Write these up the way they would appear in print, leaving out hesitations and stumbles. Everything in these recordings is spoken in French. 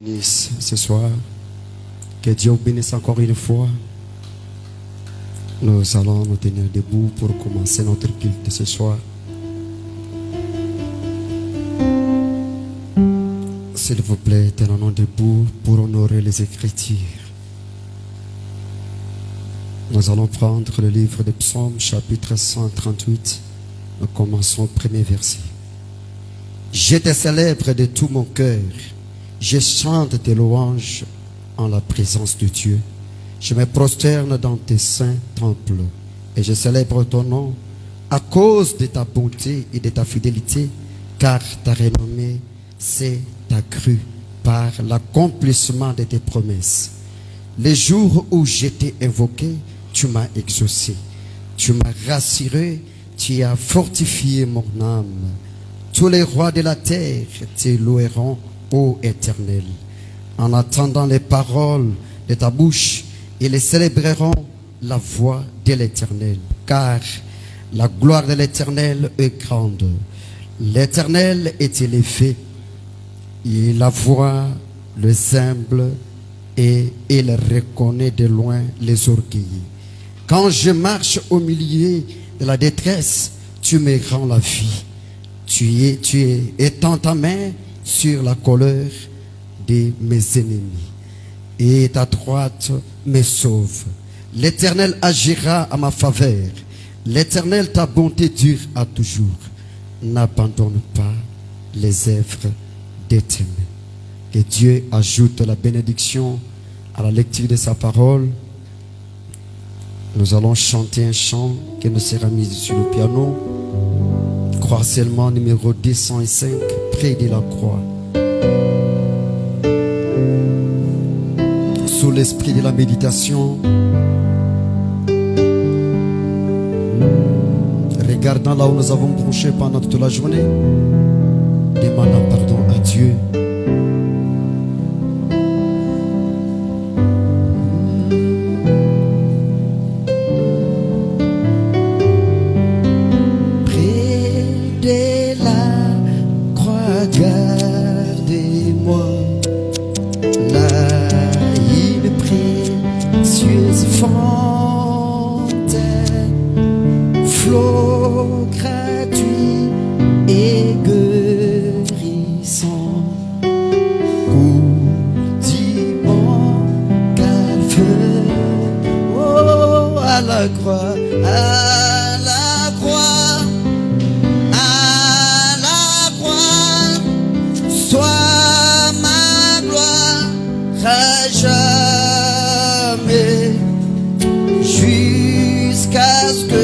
Bénisse ce soir. Que Dieu vous bénisse encore une fois. Nous allons nous tenir debout pour commencer notre culte ce soir. S'il vous plaît, tenons-nous debout pour honorer les Écritures. Nous allons prendre le livre des Psaumes, chapitre 138. Nous commençons au premier verset. Je te célèbre de tout mon cœur. Je chante tes louanges en la présence de Dieu. Je me prosterne dans tes saints temples et je célèbre ton nom à cause de ta bonté et de ta fidélité, car ta renommée s'est accrue par l'accomplissement de tes promesses. Les jours où j'étais invoqué, tu m'as exaucé. Tu m'as rassuré, tu as fortifié mon âme. Tous les rois de la terre te loueront, ô Éternel. En attendant les paroles de ta bouche, ils célébreront la voix de l'Éternel, car la gloire de l'Éternel est grande. L'Éternel est élevé, il la voit les humbles et il reconnaît de loin les orgueilleux. Quand je marche au milieu de la détresse, tu me rends la vie. Tu étends ta main sur la colère de mes ennemis et ta droite me sauve. L'Éternel agira à ma faveur. L'Éternel, ta bonté dure à toujours. N'abandonne pas les œuvres de tes mains. Que Dieu ajoute la bénédiction à la lecture de sa parole. Nous allons chanter un chant qui nous sera mis sur le piano. Croix seulement numéro 205, près de la croix. Sous l'esprit de la méditation, regardant là où nous avons bronché pendant toute la journée, demandant pardon à Dieu. Jusqu'à ce que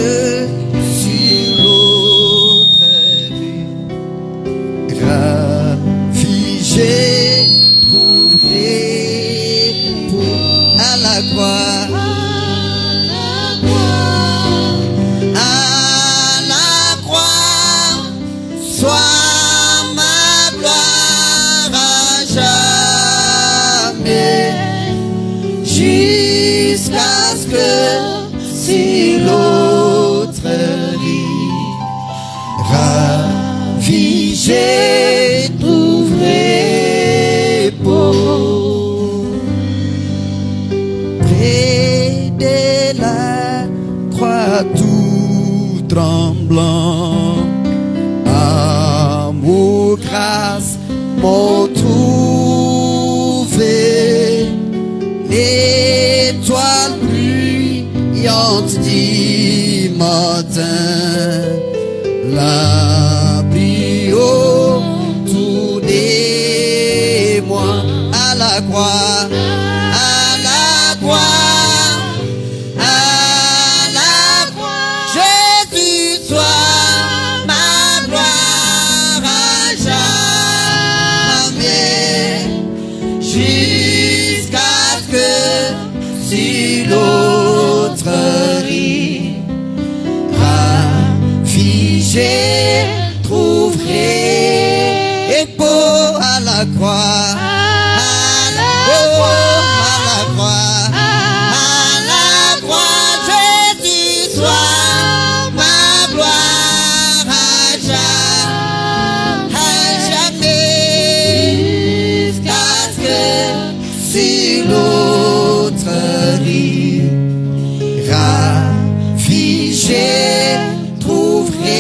je trouverai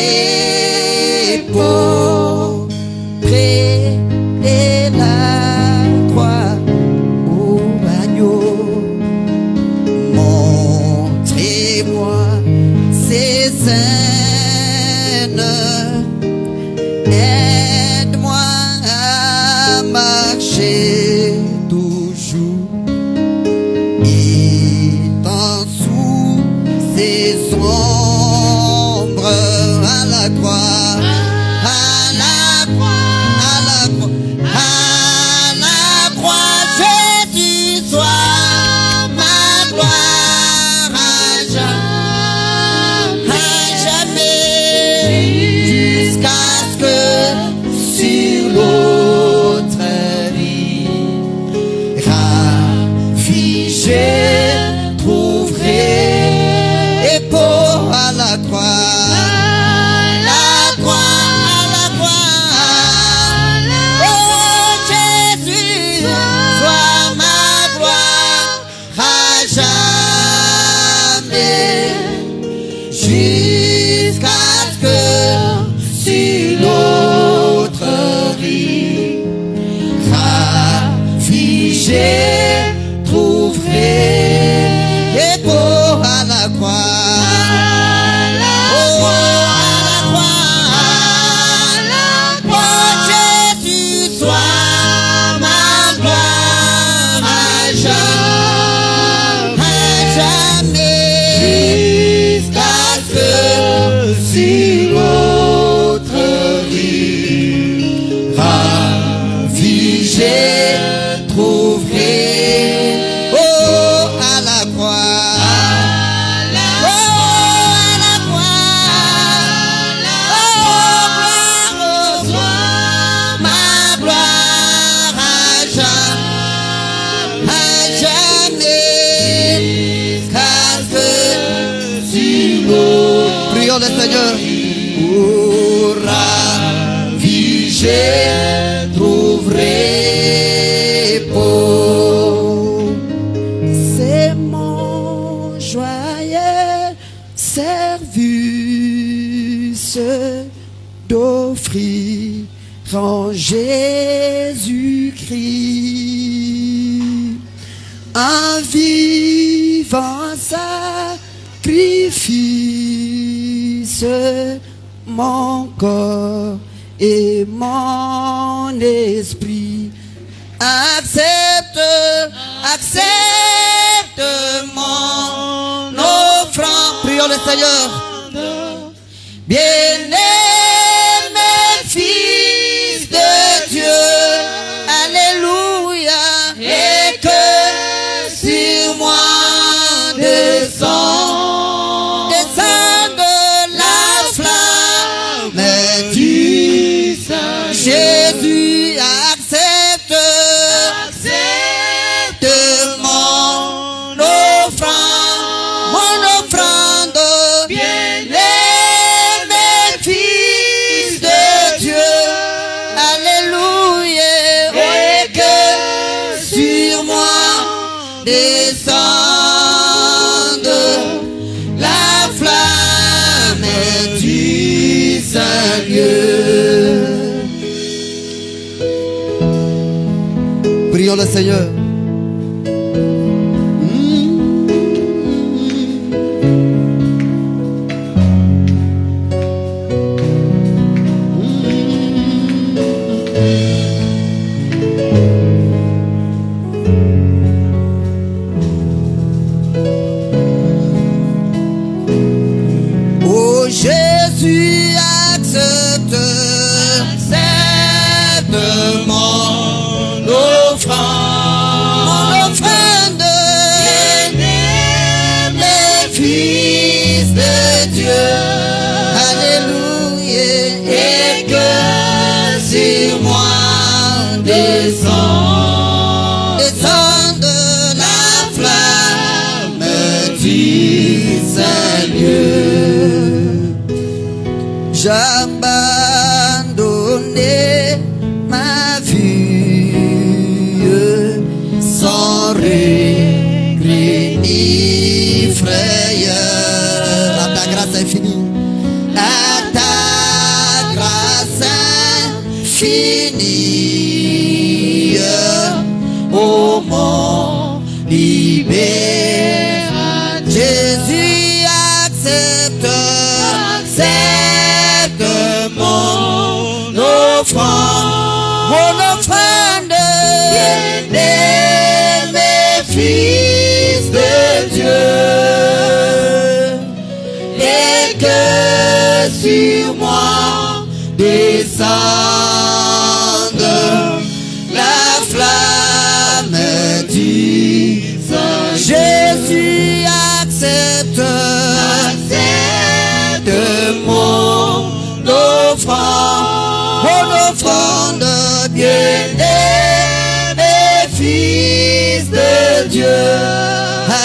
repos près de la croix, ô agneau. Montrez-moi ces scènes, aide-moi à marcher toujours, étant sous ces ombres à la croix, à la croix, à la croix, à la croix. Jésus, sois ma gloire à jamais, jusqu'à ce que sur l'autre rive, ravi, je trouverai repos à la croix. Jusqu'à ce que sur l'autre rive, ravi, je trouverai repos à la croix. Jésus, sois ma gloire à jamais, jusqu'à ce que sur l'autre rive, ravi, je trouverai à la croix. Prions le Seigneur. Pour ravi, je trouverai repos. C'est mon joyeux service d'offrir en Jésus-Christ un vivant sacrifice, mon corps et mon esprit. Accepte mon offrande. Prions le Seigneur. Bien-aimé fils de Dieu, alléluia, et que sur moi descende la flamme du Saint. Jésus, accepte mon offrande, bien-aimé fils de Dieu, alléluia, et que sur moi descende la flamme du Seigneur. Prions le Seigneur. Oh Jésus, accepte mon offrande, bien-aimé fils de Dieu, alléluia, et que sur moi descende la flamme du Seigneur. J'abandonne ma vie sans regret ni frayeur. À ta grâce oh mon libérateur. Jésus accepte mon offrande, bien-aimé fils de Dieu, et que sur moi descende la flamme du Saint. Jésus accepte mon offrande, bien-aimé fils de Dieu.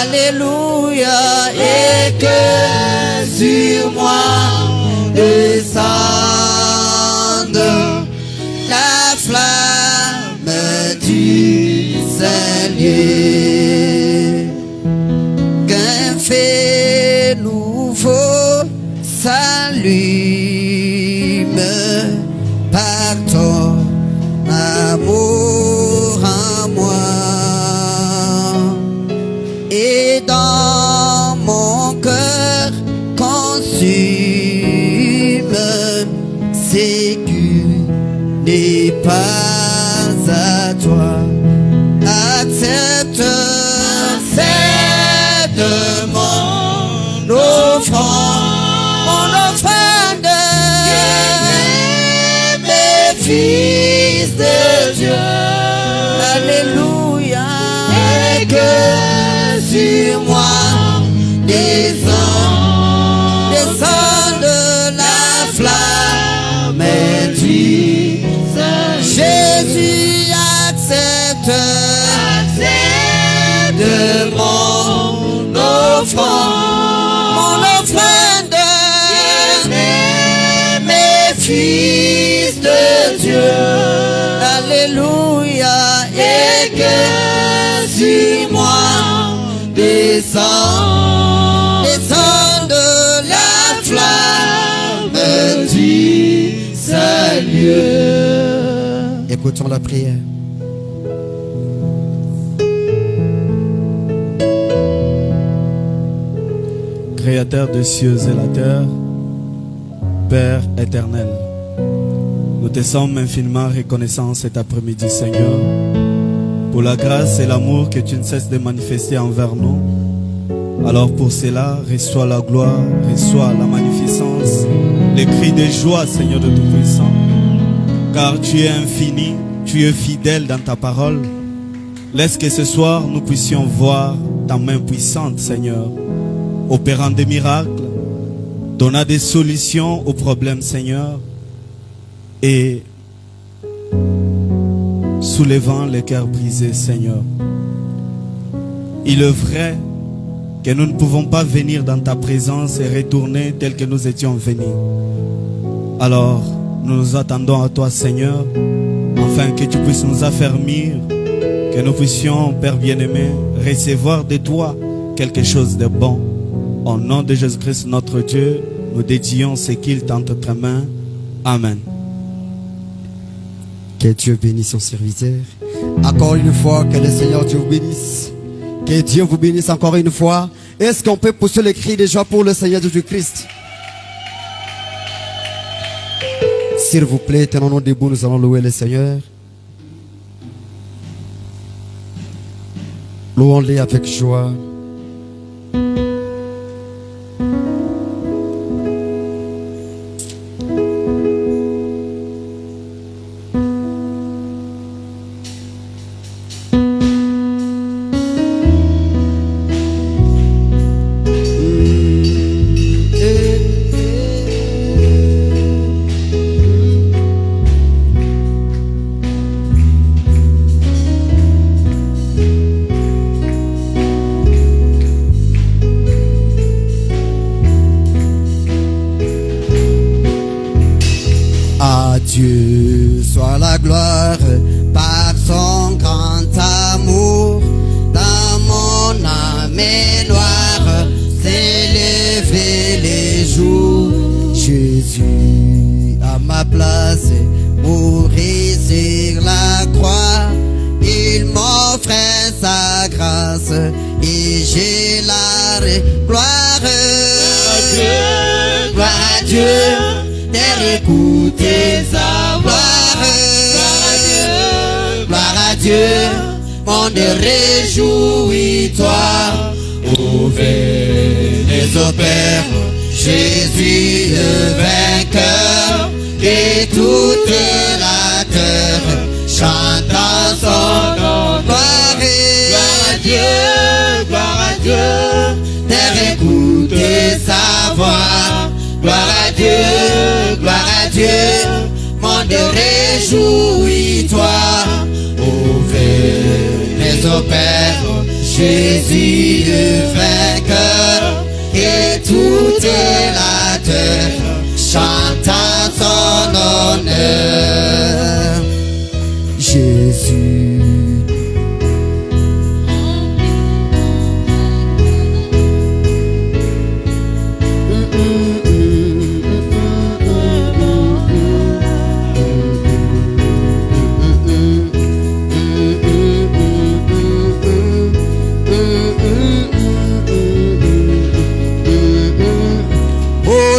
Alléluia, et que sur moi descende la flamme du Seigneur. Qu'un fait nouveau s'allume par ton amour en moi, et dans mon cœur consume c'est que n'est pas à toi. Accepte mon offrande, mes fils de Dieu. Alléluia. Et que sur moi descende la flamme du Saint. Jésus accepte mon offrande, mes fils de Dieu. Alléluia. Et que sur moi descende la flamme du Seigneur. Écoutons la prière. Créateur des cieux et la terre, Père éternel, nous te sommes infiniment reconnaissants cet après-midi, Seigneur, pour la grâce et l'amour que tu ne cesses de manifester envers nous. Alors pour cela, reçois la gloire, reçois la magnificence, les cris de joie, Seigneur de Tout-Puissant, car tu es infini, tu es fidèle dans ta parole. Laisse que ce soir nous puissions voir ta main puissante, Seigneur, opérant des miracles, donnant des solutions aux problèmes, Seigneur, et soulevant les cœurs brisés, Seigneur. Il est vrai que nous ne pouvons pas venir dans ta présence et retourner tel que nous étions venus. Alors, nous nous attendons à toi, Seigneur, afin que tu puisses nous affermir, que nous puissions, Père bien-aimé, recevoir de toi quelque chose de bon. Au nom de Jésus-Christ, notre Dieu, nous dédions ce qu'il est entre tes mains. Amen. Que Dieu bénisse son serviteur. Encore une fois, que le Seigneur Dieu vous bénisse. Que Dieu vous bénisse encore une fois. Est-ce qu'on peut pousser les cris de joie pour le Seigneur Jésus-Christ? S'il vous plaît, tenons-nous debout, nous allons louer le Seigneur. Louons-le avec joie. Dieu soit la gloire par son grand amour. Dans mon âme noire s'est levé les jours. Jésus à ma place mourit sur la croix. Il m'offre m'offrait sa grâce et j'ai la gloire à Dieu, d'écouter sa voix. Gloire à Dieu, monde réjouis-toi, ouvrez au Père, Jésus le vainqueur, et toute la terre chante à son nom. Gloire à Dieu, terre écoutez sa voix. Gloire à Dieu, monde réjouis-toi, ouvrez au Père, Jésus le vainqueur, et toute la terre chante à son honneur. Jésus.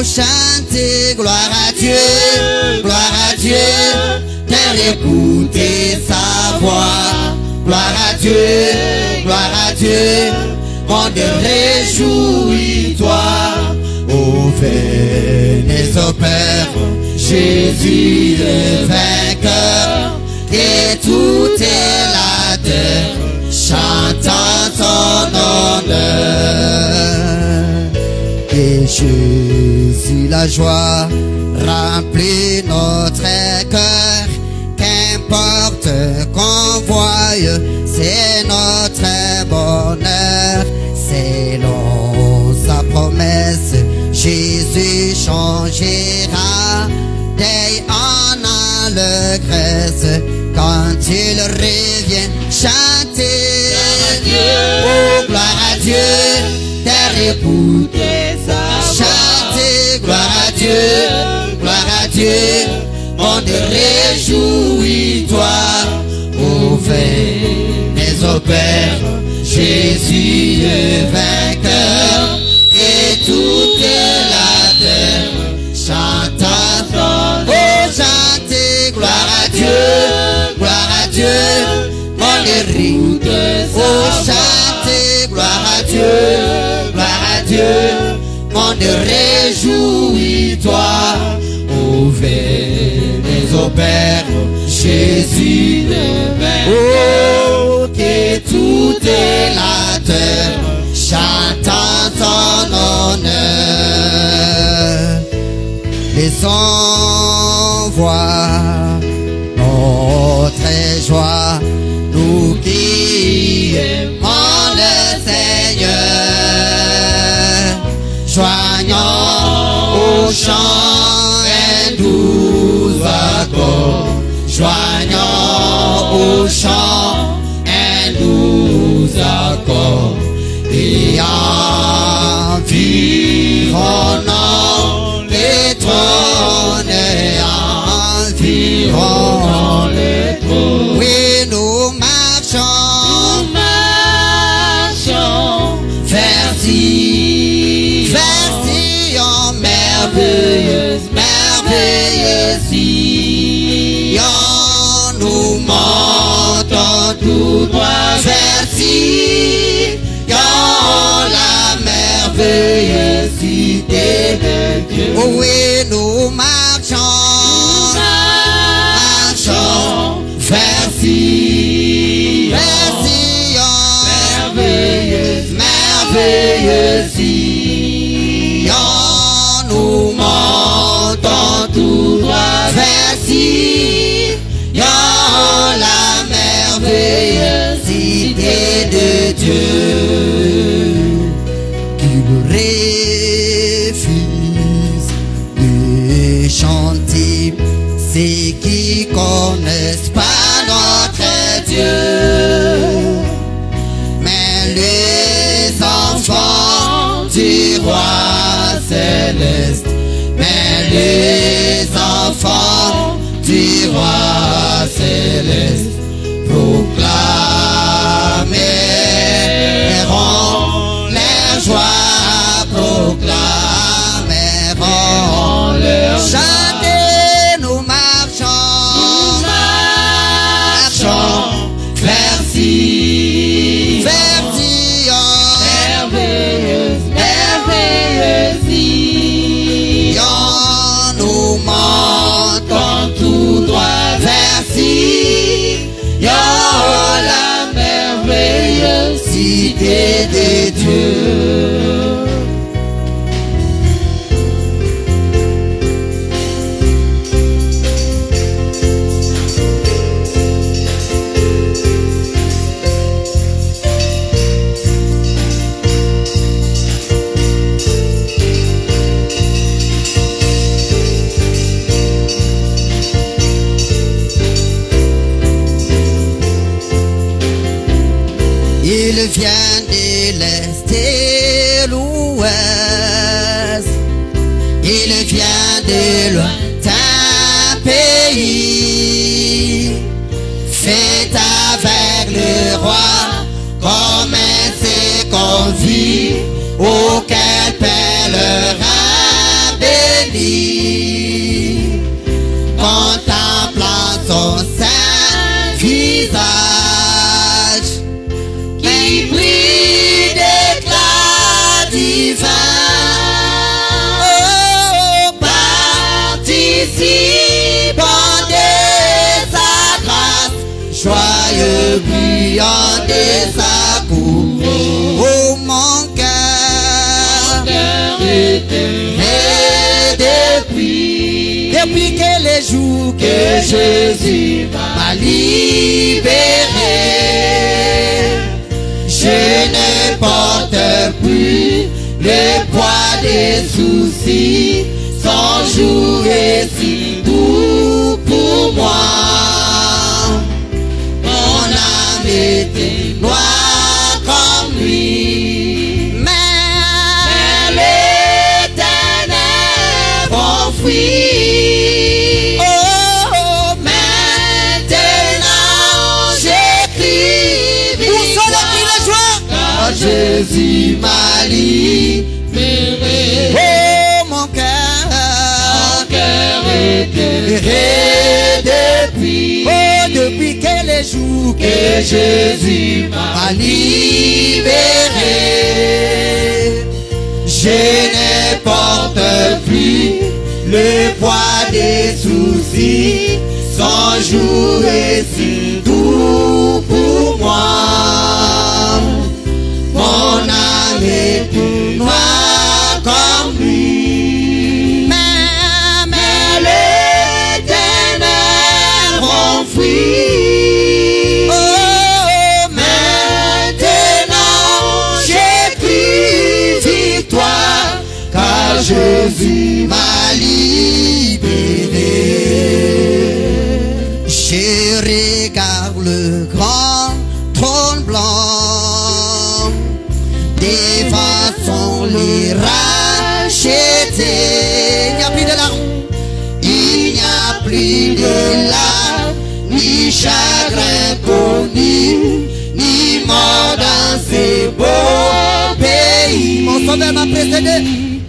Chantez gloire à Dieu, terre écoutez sa voix. Gloire à Dieu, monde réjouis-toi, ouvrez au Père, Jésus le vainqueur, et toute la terre chante à son honneur. Et Jésus la joie remplit notre cœur, qu'importe qu'on voie, c'est notre bonheur. Selon sa promesse, Jésus changera dès en allégresse quand il revient chanter. Oh, gloire à Dieu, terre écoutez. Chantez gloire à Dieu, monde réjouis-toi, ouvrez au Père, Jésus le vainqueur, et toute la terre chante à son nom. Oh, chantez gloire à Dieu, monde réjouis-toi. Oh, chantez gloire à Dieu, monde réjouis-toi, ouvrez au Père, Jésus le vainqueur, et toute la terre chante en son honneur. Laissons voir notre joie, nous qui aimons le Seigneur. Joignons au chant un doux accord, joignons au chant un doux accord, et environnons les trônes, et environnons les trônes. Oui, nous marchons vers Sion, merveilleuse Sion, nous montons tout droit vers Sion, la merveilleuse cité de Dieu. Oh oui, nous marchons vers Sion, merveilleuse Sion, nous montons tout droit vers Sion, la merveilleuse cité de Dieu. Qu'il refuse de chanter ceux qui connaissent pas notre Dieu, mais les enfants du roi céleste, mais les enfants du roi céleste proclament cité de Dieu. Il vient de l'Est et l'Ouest. Il vient de lointain pays. Fait avec le roi comme c'est convié auquel pèlerin béni. Contemplant son saint visage, brille d'éclat divin. Oh, participant de sa grâce, joyeux brillant de sa cour. Oh, mon cœur est depuis que les jours que Jésus m'a libéré, je ne porte plus le poids des soucis, son jour est si doux pour moi. Mon âme était noire comme lui, mais l'Éternel m'enfuit. Jésus m'a libéré. Oh, mon cœur est guéri depuis que les jours que Jésus m'a libéré. Je ne porte plus le poids des soucis, son jour est si doux pour moi. Mon âme est plus noire comme lui, mais l'Éternel m'enfuit. Oh, maintenant j'écris victoire, car Jésus m'a libéré. Je regarde le grand trône blanc, devant son lit racheté. Il n'y a plus de larmes, il n'y a plus de larmes, ni chagrin connu, ni mort dans ces beaux pays. Mon sauveur m'a précédé.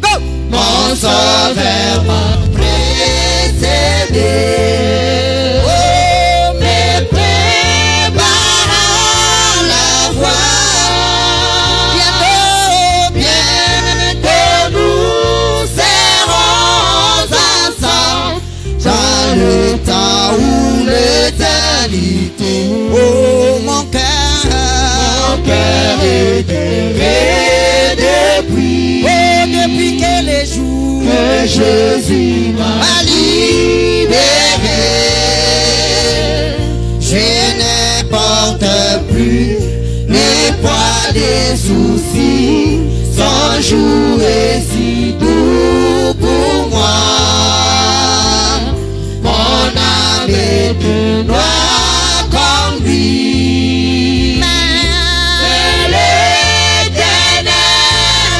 Go! Mon sauveur m'a précédé. Le temps ou l'éternité. Oh, mon cœur est guéri depuis que les jours que Jésus m'a libéré. Je ne porte plus les poids des soucis, son jour est si doux pour moi. Mais plus noir comme lui, mais l'Éternel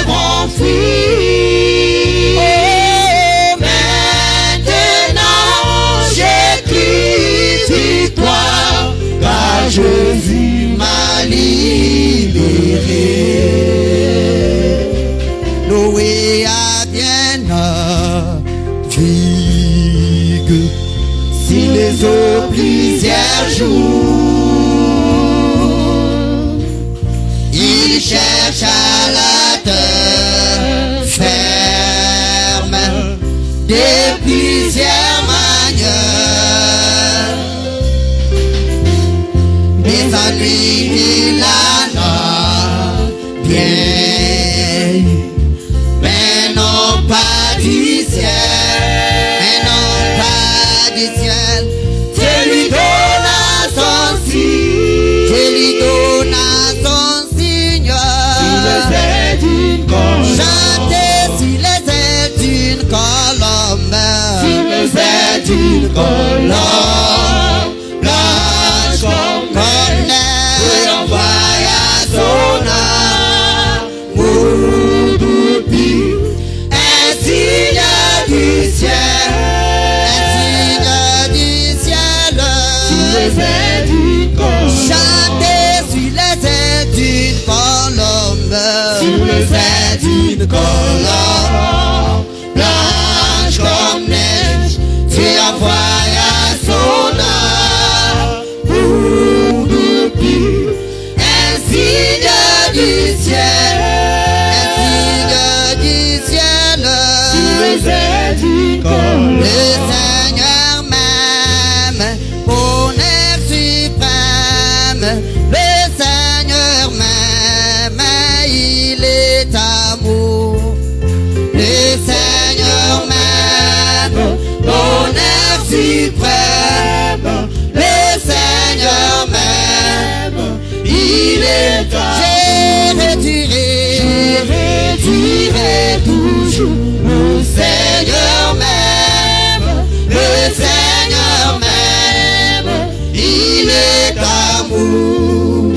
m'enfuit. Oh, maintenant j'écris victoire, car Jésus m'a libéré. Noé a bien navigué les eaux plusieurs jours. Il cherche à la terre ferme de plusieurs manières. Mais en lui il a colombe, blanche comme neige, Dieu envoya son amour d'oubli, un signe du ciel, sur les ailes d'une colombe, chantez sur les ailes d'une colombe, sur les ailes d'une colombe, blanche comme neige, Dieu envoya son amour d'oubli, un signe du ciel, sur les ailes d'une colombe. Le Seigneur m'aime, bonheur suprême, le Seigneur m'aime, il est amour. Le Seigneur m'aime, bonheur suprême, le Seigneur m'aime, il est amour. Je redirai toujours, le Seigneur m'aime, le Seigneur m'aime, il est amour.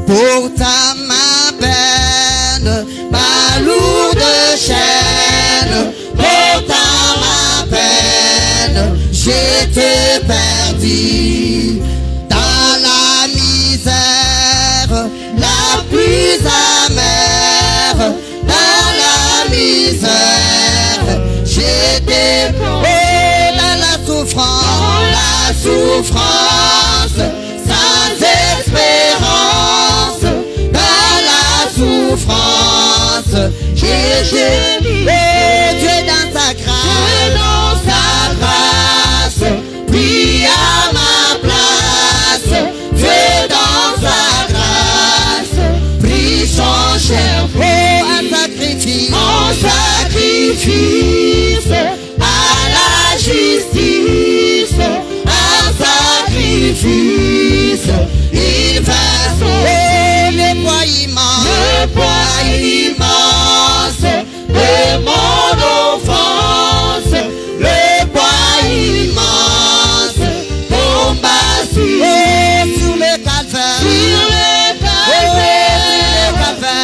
Pourtant ma peine, ma lourde chaîne, pourtant ma peine, j'étais perdu dans la misère, la plus amère, dans la misère, j'étais dans la souffrance, sans espérance, dans la souffrance, j'étais Dieu dans sa grâce, pris à ma place, Dieu dans sa grâce, pris son cher en sacrifice, à la justice, en sacrifice, il va sauver le poids immense de mon offense, le poids immense combat sur le calvaire,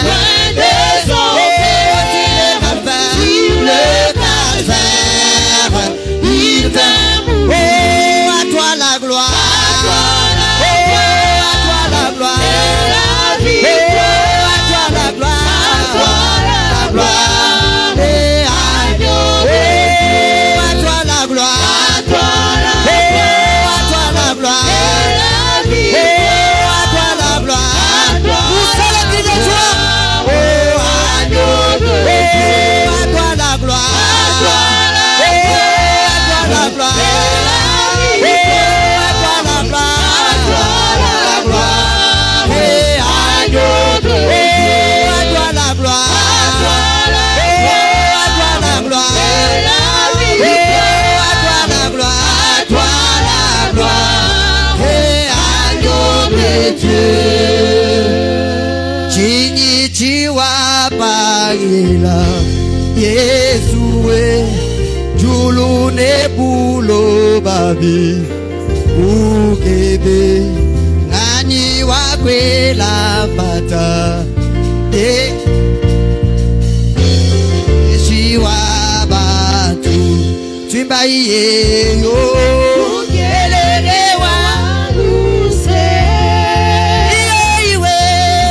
loin des enfers, sur le calvaire, il vint mourir. À toi la gloire, Pagila Yesue Julu nebulo babi Ukebe Ngani wakwe la bata Shiwa batu Twimbaye yo Ukelele wa luse Iwe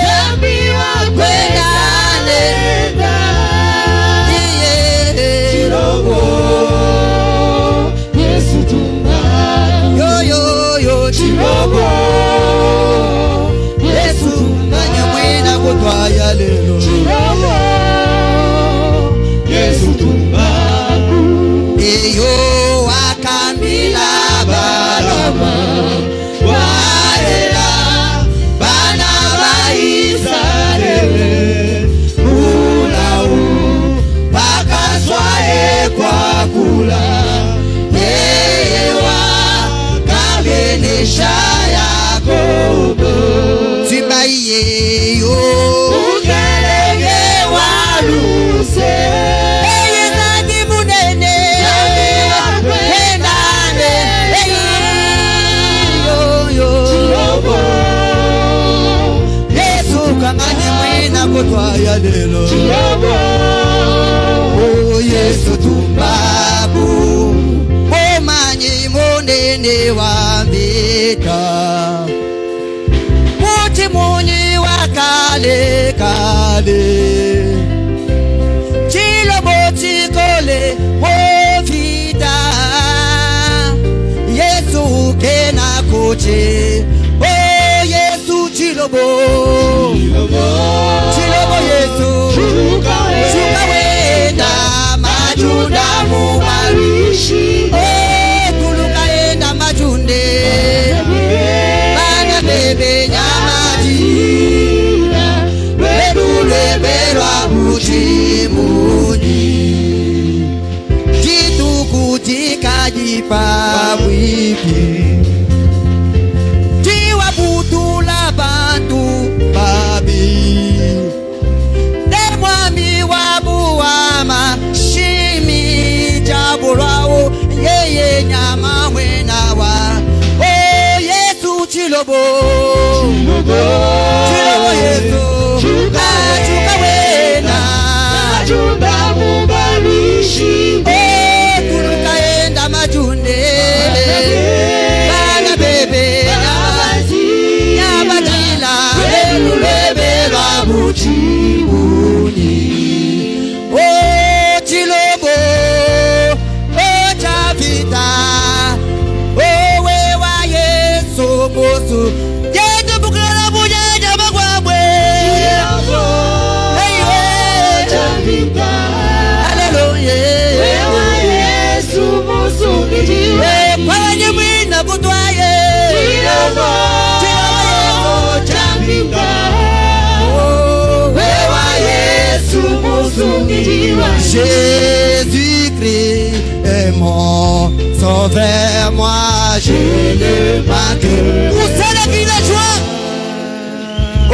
Zambi wakwe Yesu tumanya mwena kutwaya lelo Yesu tumbaku Eyo wakambila Chilobo. Oh Yesu tumbabu. Oh manyi monene wa vita. Muti munyi wa kale kale. Chilobo chikole wo vita. Yesu kena koche. Oh Yesu Chilobo. Chilobo Yesu. Chuka wenda majunda mubarishi. Oh kuluka enda majunde. Bana bebe nyamaji. Bedule berwa buchimuni. Jitu kutika jipa wipi. Jiwa butula bantu babi. Demwami wabuama shimi jabulao. Yeye nyama mwenawa. Oh Yesu Chilobo. Chilobo Yesu. Chuka wena majunda mubarishi. Oh kuluka enda majunde. Bana bebe nyabadila. Lebe babuchibuni. Oh Chilobo. Oh chavita. Oh wewa Yesu musu. Yesu bukala bujaja bagwabwe. Hallelujah. Wewa Yesu musu nijiwe. Kwa nyumina kutwaye. Chilobo. Chilobo chavita. Wewa Yesu musu nijiwe. Jésus-Christ est mon sauveur, moi je ne manque. Où c'est la vie, la joie? Oh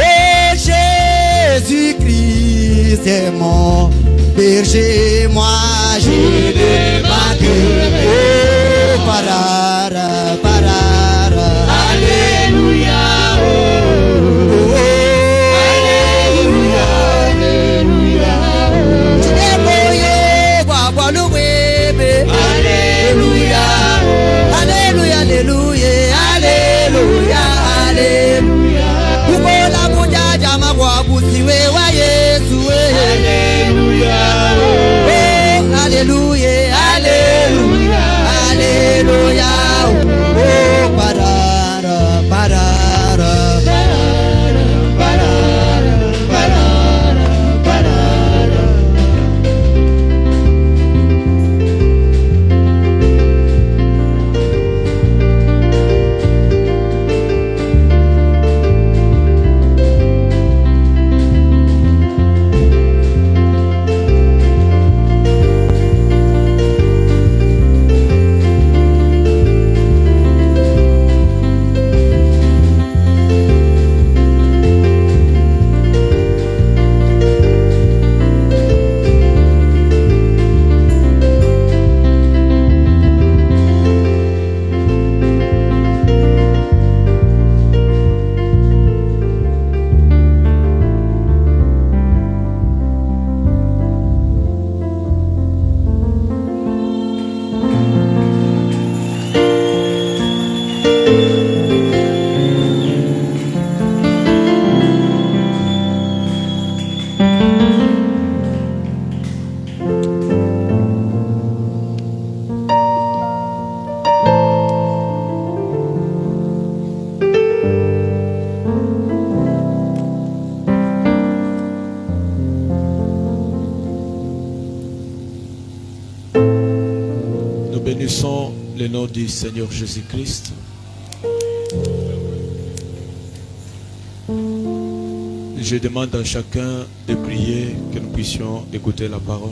Jésus-Christ est mon berger, moi je ne manque. Oh parara, parara. Alléluia. Oh, Alléluia. Alléluia. Alléluia. Alléluia. Alléluia. Alléluia. Alléluia. Kubola mujaja magwabusiwe wa Yesu. Alléluia. Oh, Alléluia. Alléluia. Alléluia. Oh, parara, parara. Parara, parara, parara. Bénissons le nom du Seigneur Jésus-Christ. Je demande à chacun de prier, que nous puissions écouter la parole.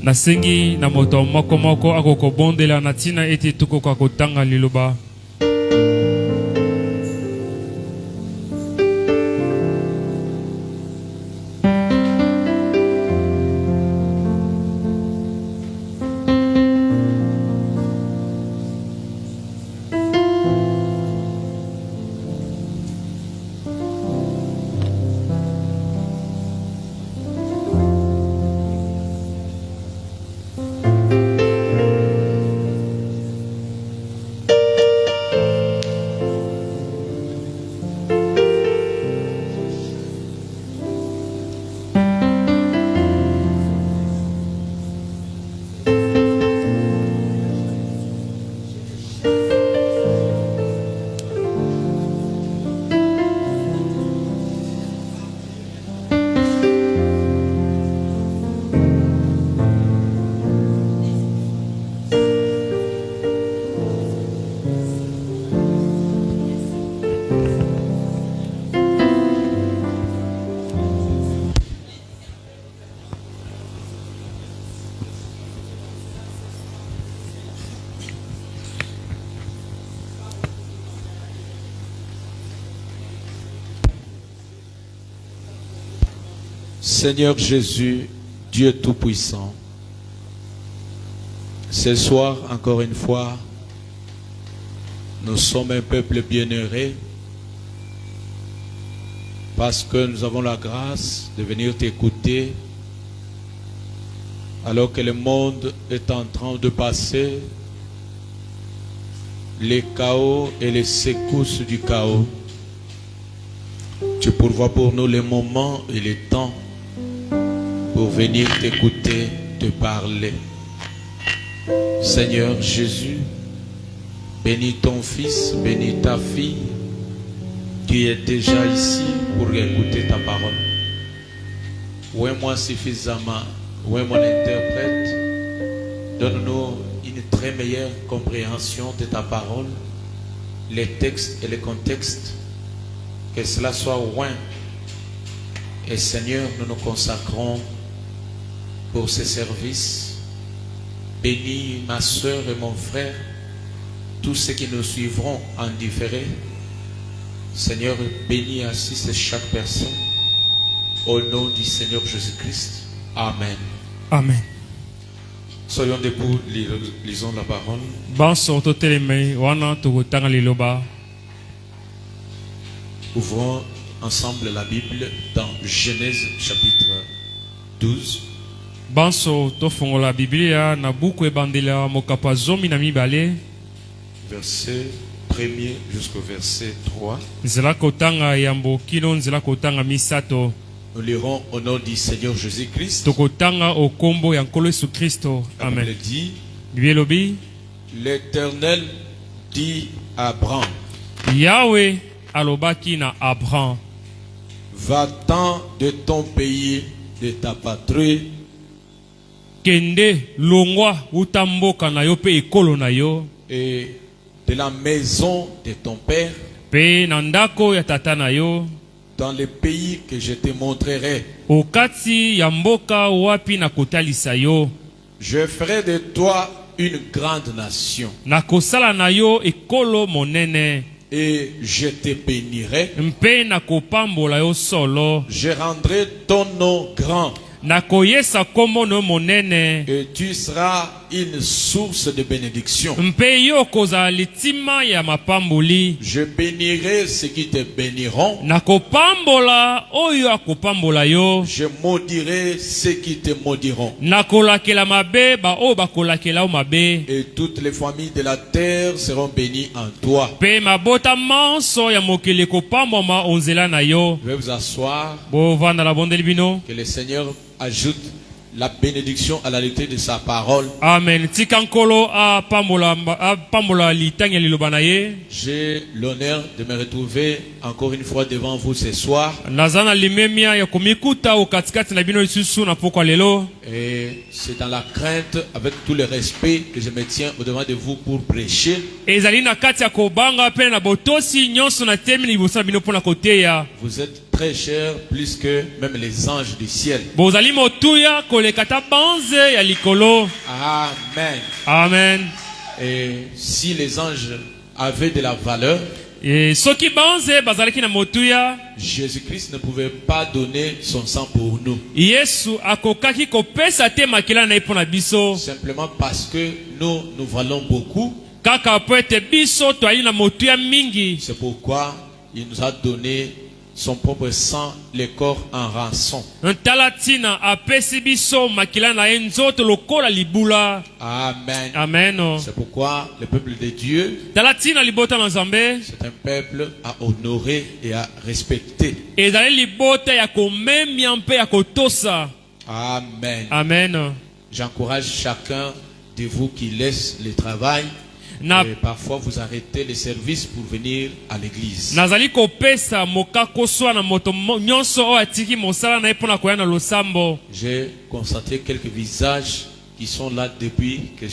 Nasengi na moto moko moko akoko bondela na tina eti tuko kwa kotanga liloba. Seigneur Jésus, Dieu Tout-Puissant, ce soir, encore une fois, nous sommes un peuple bienheureux parce que nous avons la grâce de venir t'écouter alors que le monde est en train de passer les chaos et les secousses du chaos. Tu pourvois pour nous les moments et les temps pour venir t'écouter, te parler. Seigneur Jésus, bénis ton fils, bénis ta fille qui est déjà ici pour écouter ta parole. Ouais-moi suffisamment, ouais mon interprète, donne-nous une très meilleure compréhension de ta parole, les textes et les contextes, que cela soit ouin. Et Seigneur, nous nous consacrons pour ce service. Bénis ma soeur et mon frère, tous ceux qui nous suivront en différé. Seigneur, bénis assiste chaque personne. Au nom du Seigneur Jésus-Christ. Amen. Amen. Soyons debout, lisons la parole. Banso toteleme wana tukutanga liloba. Ouvrons ensemble la Bible dans Genèse chapitre 12. Banso tofongola Biblia na buku ebandela mokapa zomi na mibale. Verset 1er jusqu'au verset 3. Nzela kotanga yambo kilo nzela kotanga misato. Nous lirons au nom du Seigneur Jésus-Christ. Tokotanga okombo ya nkolo Yesu Kristo. Amen. La Bible dit, Bielobi. l'Éternel dit à Abraham, Yahweh alobaki na Abraham. va-t'en de ton pays, de ta patrie, Kende longwa utamboka na yo pe ekolo na yo. et de la maison de ton père, Pe na ndako ya tata na yo. dans le pays que je te montrerai. Okati ya mboka wapi na kotalisa yo. Je ferai de toi une grande nation, Na kosala na yo ekolo monene. et je te bénirai. Mpe na kopambola yo solo. Je rendrai ton nom grand, Na koyesa kombo no monene. et tu seras une source de bénédiction. Mpe yo kozala litima ya mapamboli. Je bénirai ceux qui te béniront. Na kopambola oyo akopambola yo. Je maudirai ceux qui te maudiront. Na kolakela mabe ba o bakolakela o mabe. Et toutes les familles de la terre seront bénies en toi. Pe mabota manso ya mokili kopamboma onzela na yo. Je vais vous asseoir. Bo vanda la bondeli bino. Que le Seigneur ajoute la bénédiction à la lecture de sa parole. Amen. Tikankolo a pambola litanya liloba na ye. J'ai l'honneur de me retrouver encore une fois devant vous ce soir. Nazana limemia ya komikuta o katikati na bino lisusu na pokwa lelo. Et c'est dans la crainte, avec tout le respect, que je me tiens au-devant de vous pour prêcher. Ezali na kati ya kobanga pe na botosi nyonso na temi libosa bino pona koteya. Vous êtes très chers, plus que même les anges du ciel. Bozali motuya kolekata banze ya likolo. Amen. Amen. Et si les anges avaient de la valeur, Et soki banze bazalaki na motuya, Jésus-Christ ne pouvait pas donner son sang pour nous. Yesu akokaki kopesa te makila na ipona biso. Simplement parce que nous valons beaucoup. Kaka po ete biso toali na motuya mingi. C'est pourquoi il nous a donné son propre sang, le corps en rançon. Ntalatina apesi biso makila na ye nzoto lokola libula. Amen. Amen. C'est pourquoi le peuple de Dieu, Talatina libota na Nzambe. c'est un peuple à honorer et à respecter. Ezali libota ya komemia mpe ya kotosa. Amen. Amen. J'encourage chacun de vous qui laisse le travail. Na Et parfois vous arrêtez les services pour venir à l'église. nazali kopesa mokako swa na moto nyonso o atiki mosala na epona koya na losambo. J'ai constaté quelques visages qui sont là depuis que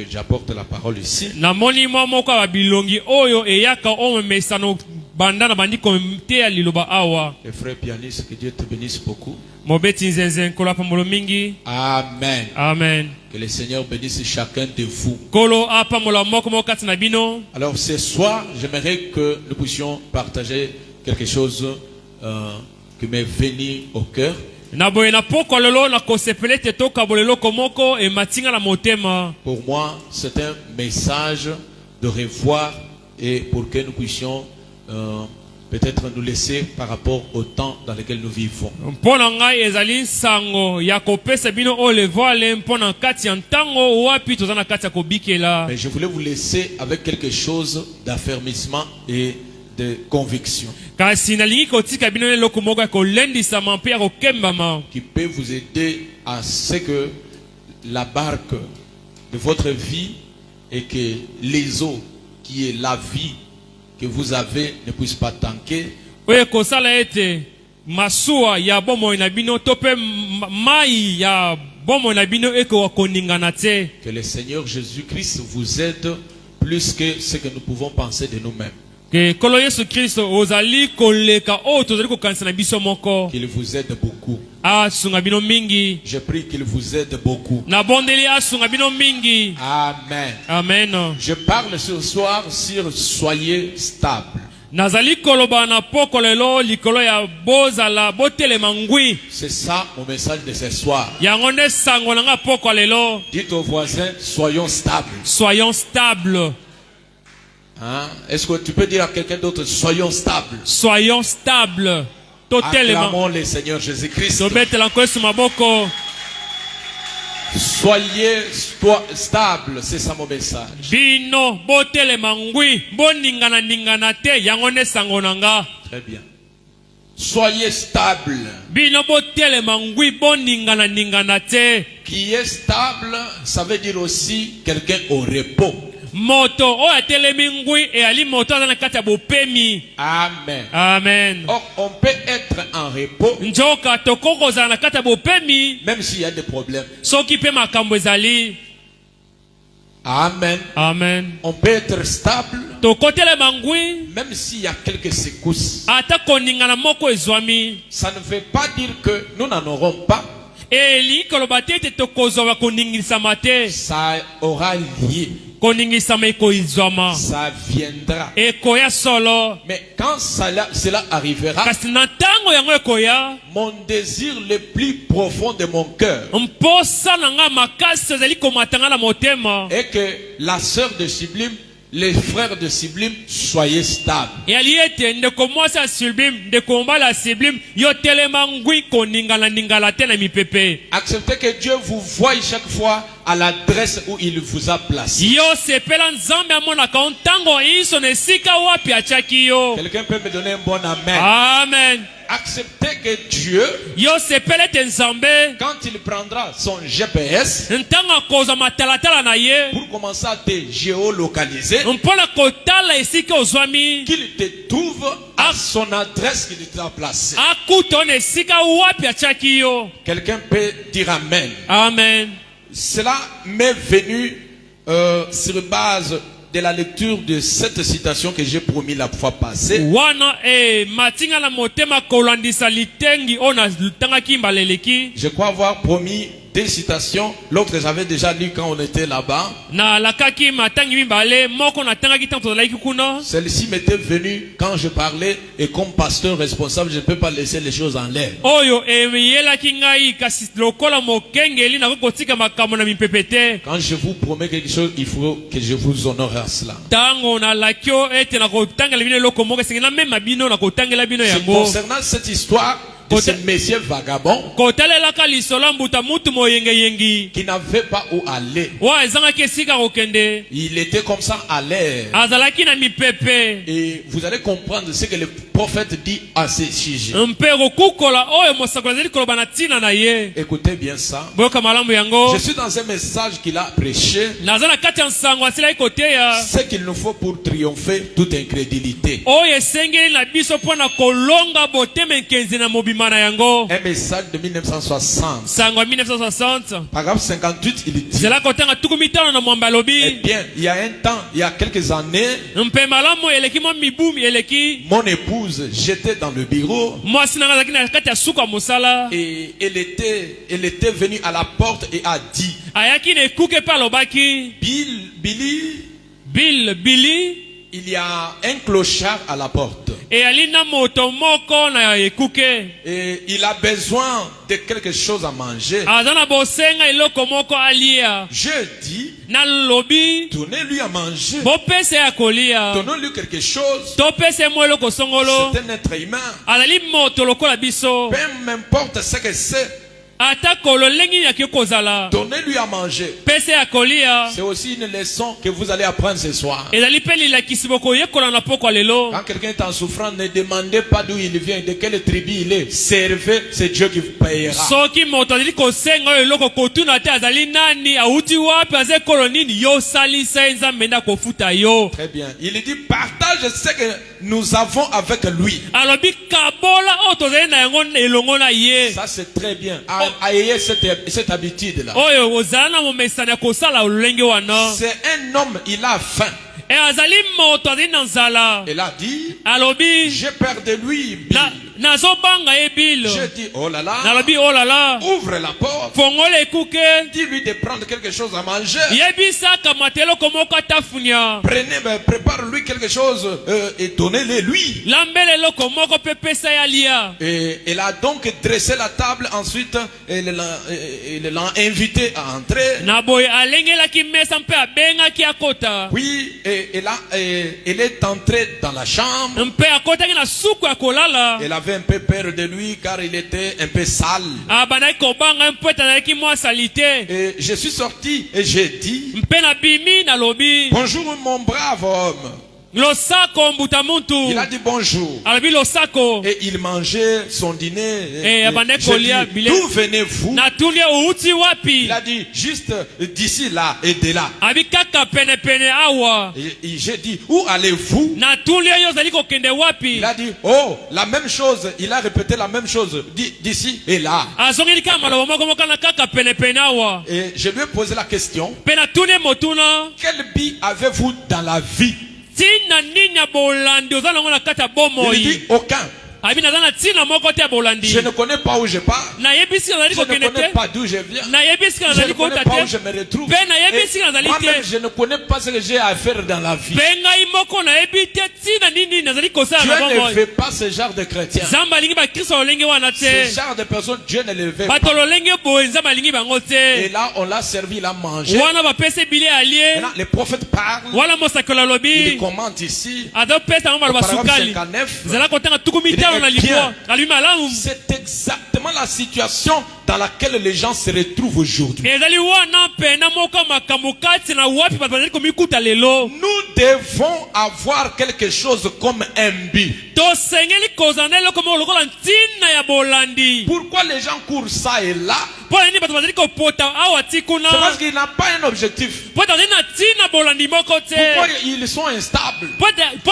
j'apporte la parole ici. Na moni mwa moko ya bilongi oyo eyaka o mesano banda na bandi komteya liloba awa. Les frères pianistes, que Dieu te bénisse beaucoup. Mobeti nzenze nkola pambolo mingi. Amen. Amen. Que le Seigneur bénisse chacun de vous. Kolo apambola moko moko kati na bino. Alors ce soir, j'aimerais que nous puissions partager quelque chose qui m'est venu au cœur. Na boye na poko lelo na kosepele te toka bolelo komoko e matinga la motema. Pour moi, c'est un message de revoir et pour que nous puissions peut-être nous laisser par rapport au temps dans lequel nous vivons. Mpona ngai ezali sango ya kopesa bino o le voile mpona kati ya ntango wapi tozana kati ya kobikela. Mais je voulais vous laisser avec quelque chose d'affermissement et de conviction Kasi nalingi kotika bino leloko moko ya kolendisama mpe ya kokembama qui peut vous aider à ce que la barque de votre vie et que les eaux qui est la vie que vous avez ne puissent pas tanker. oyo kosala ete masuwa ya bomoi na bino to mpe mai ya bomoi na bino ekoka koningana te. Que le Seigneur Jésus-Christ vous aide plus que ce que nous pouvons penser de nous-mêmes. Ke kolo Yesu Kristo ozali koleka oyo tozali kokanisa na biso moko. Qu'il vous aide beaucoup. Asunga bino mingi. Je prie qu'il vous aide beaucoup. Na bondeli asunga bino mingi. Amen. Amen. Je parle ce soir sur soyez stable. Nazali koloba na poko lelo likolo ya bozala botelema ngwi. C'est ça mon message de ce soir. Yango nde sango na nga poko lelo. Dites aux voisins, soyons stables. Soyons stables. Hein? Est-ce que tu peux dire à quelqu'un d'autre, soyons stables? Soyons stables. Totelema. Acclamons le Seigneur Jésus-Christ. Tobetela nkosu maboko. Soyez stables, c'est ça mon message. Bino botelema ngwi boningana ningana te yango nde sango na nga. Très bien. Soyez stables. Bino botelema ngwi boningana ningana te. Qui est stable, ça veut dire aussi quelqu'un au repos. Moto o atelemi ngwi e ali moto na kati ya bopemi. Amen. Amen. Or, on peut être en repos Njoka tokokoza na kati ya bopemi même s'il y a des problèmes. soki pe makambo ezali. Amen. Amen. On peut être stable Tokotelema ngwi même s'il y a quelques secousses. ata koningana moko ezwami. Ça ne veut pas dire que nous n'en aurons pas. Eli koloba te ete tokozwa koningisama te. Ça aura lié. Koningisama ekoizwama. Ça viendra. Ekoya solo. Mais quand cela arrivera, Kasi na ntango yango ekoya, mon désir le plus profond de mon cœur mposa na nga makasi ezali komatanga na motema. est que la sœur de Sublime, les frères de Sublime, soyez stables. Yali ete ndeko mwasi ya Sublime, ndeko mbala ya Sublime, yo telema ngwi koningala ningala te na mipepe. Acceptez que Dieu vous voie chaque fois à l'adresse où il vous a placé. Yo sepela nzambe amonaka ntango iso na esika wapi atiaki yo. Quelqu'un peut me donner un bon amen? Amen. Acceptez que Dieu, Yo sepela ete nzambe quand il prendra son GPS ntango akozwa matalatala na ye pour commencer à te géolocaliser, mpona kotala esika ozwami, qu'il te trouve à son adresse qu'il t'a placé. akuta na esika wapi atiaki yo. Quelqu'un peut dire amen. Amen. Cela m'est venu sur base de la lecture de cette citation que j'ai promis la fois passée. Wana matinga na motema kolandisa litengi ona lutangaki mbaleleki. Je crois avoir promis deux citations. L'autre j'avais déjà lu quand on était là-bas. Na lakaki matangi mimbale moko na tangaki tanto tozalaki kuna. Celle-ci m'était venue quand je parlais et comme pasteur responsable, je ne peux pas laisser les choses en l'air. Oyo yelaki ngai kasi lokola mokengeli na kotika makambo na mipepete. Quand je vous promets quelque chose, il faut que je vous honore à cela. Tango na lakio ete na kotangela bino loko moko sengena même bino na kotangela bino yango. Concernant cette histoire de ce monsieur vagabond kotalelaka lisolo mbuta mutu moyenge yengi qui n'avait pas où aller. wa ezangaki esika kokende. Il était comme ça à l'air. Azalaki na mipepe. Et vous allez comprendre ce que le prophète dit à ce sujet. Mpe kokukola oyo mosakoli azali koloba na tina na ye. Écoutez bien ça. Boyoka malamu yango. Je suis dans un message qu'il a prêché. Naza na kati ya nsango asilaki koteya. Ce qu'il nous faut pour triompher toute incrédulité. Oyo esengeli na biso mpona kolonga botema enkenzi na mobima na yango. Un message de 1960. Sango 1960. Paragraphe 58, il dit. Zela kotanga tuku mitano na mwamba Eh lobi. bien, il y a un temps, il y a quelques années, Mpe malamu eleki mwa mibumi eleki. mon épouse, j'étais dans le bureau Mwasi nanga azalaki na kati ya suka mosala. et elle était venue à la porte et a dit, Ayaki na ekuke pa lobaki. Billy, Billy. il y a un clochard à la porte. eyali na moto moko na ekuke Et il a besoin de quelque chose à manger. aza na bosenga eloko moko alia. Je dis, Nalobi donnez-lui à manger. bopesa ya kolia Donnons-lui quelque chose. topesa mo eloko songolo. C'est un être humain. Azali moto lokola biso Peu m'importe ce que c'est. ata kolo lengi yaki kozala Donnez-lui à manger. pesa ya kolia C'est aussi une leçon que vous allez apprendre ce soir. ezali mpe lilakisi bokoyekola na poko lelo. Quand quelqu'un est en souffrance, ne demandez pas d'où il vient, de quelle tribu il est. Servez, c'est Dieu qui vous payera. soki moto azali kosenga oyo eloko kotuna te azali nani auti wapi aza ekolo nini yo salisa ye nzambe nde akofuta yo. Très bien. Il dit, partage ce que nous avons avec lui. alobi kabola oyo tozali na yango elongo na ye. Ça, c'est très bien. Ayez cette habitude-là. oyo ozala na momesani ya kosala lolenge wana. C'est un homme, il a faim. e azali moto azali na nzala. Il a dit, alobi j'ai peur de lui. nazobanga ye bile. Je dis, oh là là, nalobi oh lala ouvre la porte. fongola ekuke Dis-lui de prendre quelque chose à manger. yebisaka mateloko moko atafunya Prépare-lui quelque chose et donnez-le lui. lambela eloko moko mpe pesa ya lia. Et elle a donc dressé la table. Ensuite, elle l'a invité à entrer. na boye alengelaki mesa mpe abengaki akota. Oui, et elle est entrée dans la chambre. mpe akotaki na suku ya kolala. Elle avait un peu peur de lui car il était un peu sale. abandaki kobanga mpo ete azalaki mwa salite. Et je suis sorti et j'ai dit, mpe nabimi nalobi bonjour mon brave homme. losako mbuta muntu. Il a dit bonjour. alobi losako. Et il mangeait son dîner. Et abandaki j'ai kolia dit, bile. d'où venez-vous? natuni outi wapi. Il a dit juste d'ici là et de là. abi kaka penepene awa. Et j'ai dit, où allez-vous? natuni yo ozali kokende wapi. Il a dit, oh, la même chose. Il a répété la même chose d'ici et là. azongeli kaka maloba moko moko na kaka penepene awa. Et je lui ai posé la question, mpe natuni motuna quel but avez-vous dans la vie? ntina nini ya bolandi oza nango na kati ya Il bomoi. dit, aucun. abi naza na ntina moko te ya bolandi. Je ne connais pas où je pars. nayebisi nazali Je ne kokende connais te. pas d'où je viens. nayebisi Je nazali ne connais kota pas où te. je me retrouve. mpe nayebisi Et nazali moi-même, te. je ne connais pas ce que j'ai à faire dans la vie. mpe ngai moko nayebi te ntina nini nazali kosala na Dieu ne bomoi. fait pas ce genre de chrétiens. nzambe alingi bakristo lolenge wana Ce te. genre de personnes, Dieu ne les veut bato pas. lolenge boye nzambe alingi bango Et te. là, on l'a servi, il a mangé. wana bapesa ebile alie. Maintenant, les prophètes parlent. wana mosakoli Il alobi commente ici. azopesa yango maloba Paragraphe sukali. 59. zala kotanga tuku mitano na libwa. alobi malamu. C'est exactement la situation dans laquelle les gens se retrouvent aujourd'hui. ezali wana pena moko makambo kati na wapi bato bazali komikuta lelo. Nous devons avoir quelque chose comme un but. tosengeli kozala na eloko moko lokola ntina ya bolandi. Pourquoi les gens courent ça et là? mpo na nini bato bazali kopota awa ti C'est parce kuna. qu'il n'a pas un objectif. mpo ete azali na ntina bolandi moko Pourquoi te. ils sont instables? mpo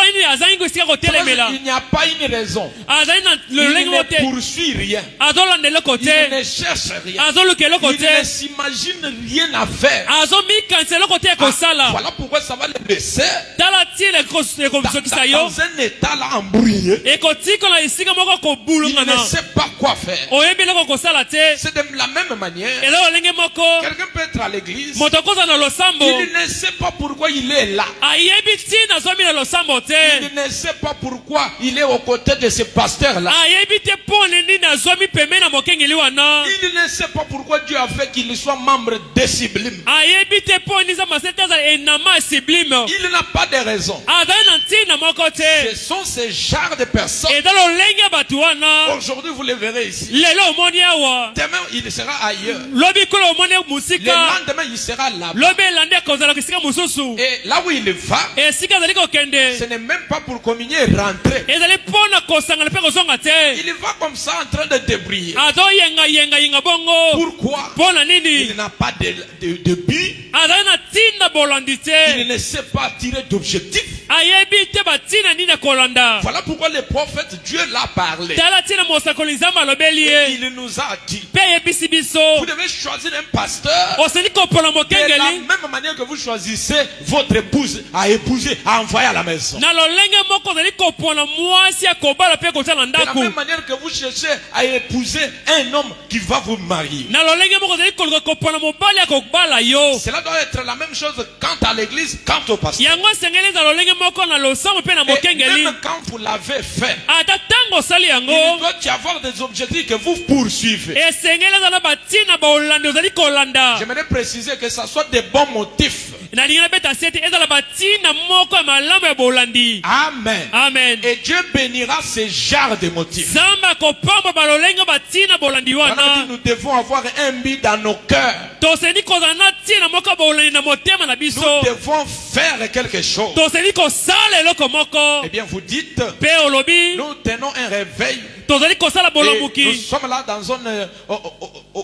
nini azali esika C'est parce kotelemela. qu'il n'y a pas une raison. azali na Il lolenge mo ne te. poursuit rien. azolanda eloko Il te. ne cherche rien. azoluka eloko Il ne te. s'imagine rien à faire. azomikanisa eloko te ya kosala. Voilà pourquoi ça va le laisser tala ntina ekobisokisa yo. dans un état là embrouillé. ekotika na esika moko Il ne kobulungana. sait pas quoi faire. oyebi eloko kosala te. C'est de la même manière. eza lolenge moko. Quelqu'un peut être à l'église. moto akoza na losambo. Il ne sait pas pourquoi il est là. ayebi ntina azomi na losambo te. Il ne sait pas pourquoi il est aux côtés de ce pasteur-là. ayebi te mpo nini azomi pembeni na mokengeli wana. Il ne sait pas pourquoi Dieu a fait qu'il soit membre des sublimes. ayebi te mpo nini nzambe asali te azala enama ya sublime. Il n'a pas de raison. azali na ntina moko te. Ce sont ces genres de personnes. eza lolenge ya bato wana. Aujourd'hui, vous les verrez ici. lelo omoni awa. Demain, il sera ailleurs. lobi kolo omoni Le mosika. lendemain, il sera là. lobi elandi akozalaka esika mosusu. Et là où il va, esika azali kokende. ce n'est même pas pour communier et rentrer. ezali mpo na kosangana mpe kozonga te. Il va comme ça en train de débrouiller. azoyengayengayenga bongo. Pourquoi? mpo na Il nini. n'a pas de but. azali na ntina bolandi Il te. ne sait pas tirer d'objectif. ayebi te batina nini ya kolanda. Voilà pourquoi le prophète, Dieu l'a parlé. tala ntina mosakoli nzambe alobeli ye. Il nous a dit, mpe ayebisi biso. vous devez choisir un pasteur osili kopola de la mokengeli. même manière que vous choisissez votre épouse à épouser, à envoyer à la maison. na lolenge moko ozali kopona mwasi ya kobala mpe kozala na De la ndako. même manière que vous cherchez à épouser un homme qui va vous marier. na lolenge moko ozali koluka kopona mobali ya kobala yo. Cela doit être la même chose quant à l'église, quant au pasteur. yango esengeli eza lolenge moko na losambo pe na Et mokengeli. même quand vous l'avez fait, Ata tango osali il yango. doit y avoir des objectifs que vous poursuivez. Esengeli eza na batina baolandi ozali kolanda. J'aimerais préciser que ça soit des bons motifs. Nalingi nabeta sete eza na batina moko ya malamu ya bolandi. Amen. Amen. Et Dieu bénira ce genre de motifs. Zamba kopamba balolenge batina bolandi On a dit, wana. nous devons avoir un but dans nos cœurs. Toseni kozala na tina moko bolandi na motema na biso. Nous devons faire quelque chose. Toseni kosala eloko moko. Eh bien, vous dites, Pe olobi. nous tenons un réveil. Tozali kosala Et nous bolomuki. sommes là dans un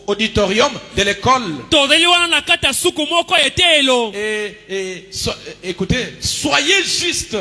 auditorium de l'école. Tozali wana na kati ya suku moko ya etelo. Écoutez, soyez juste.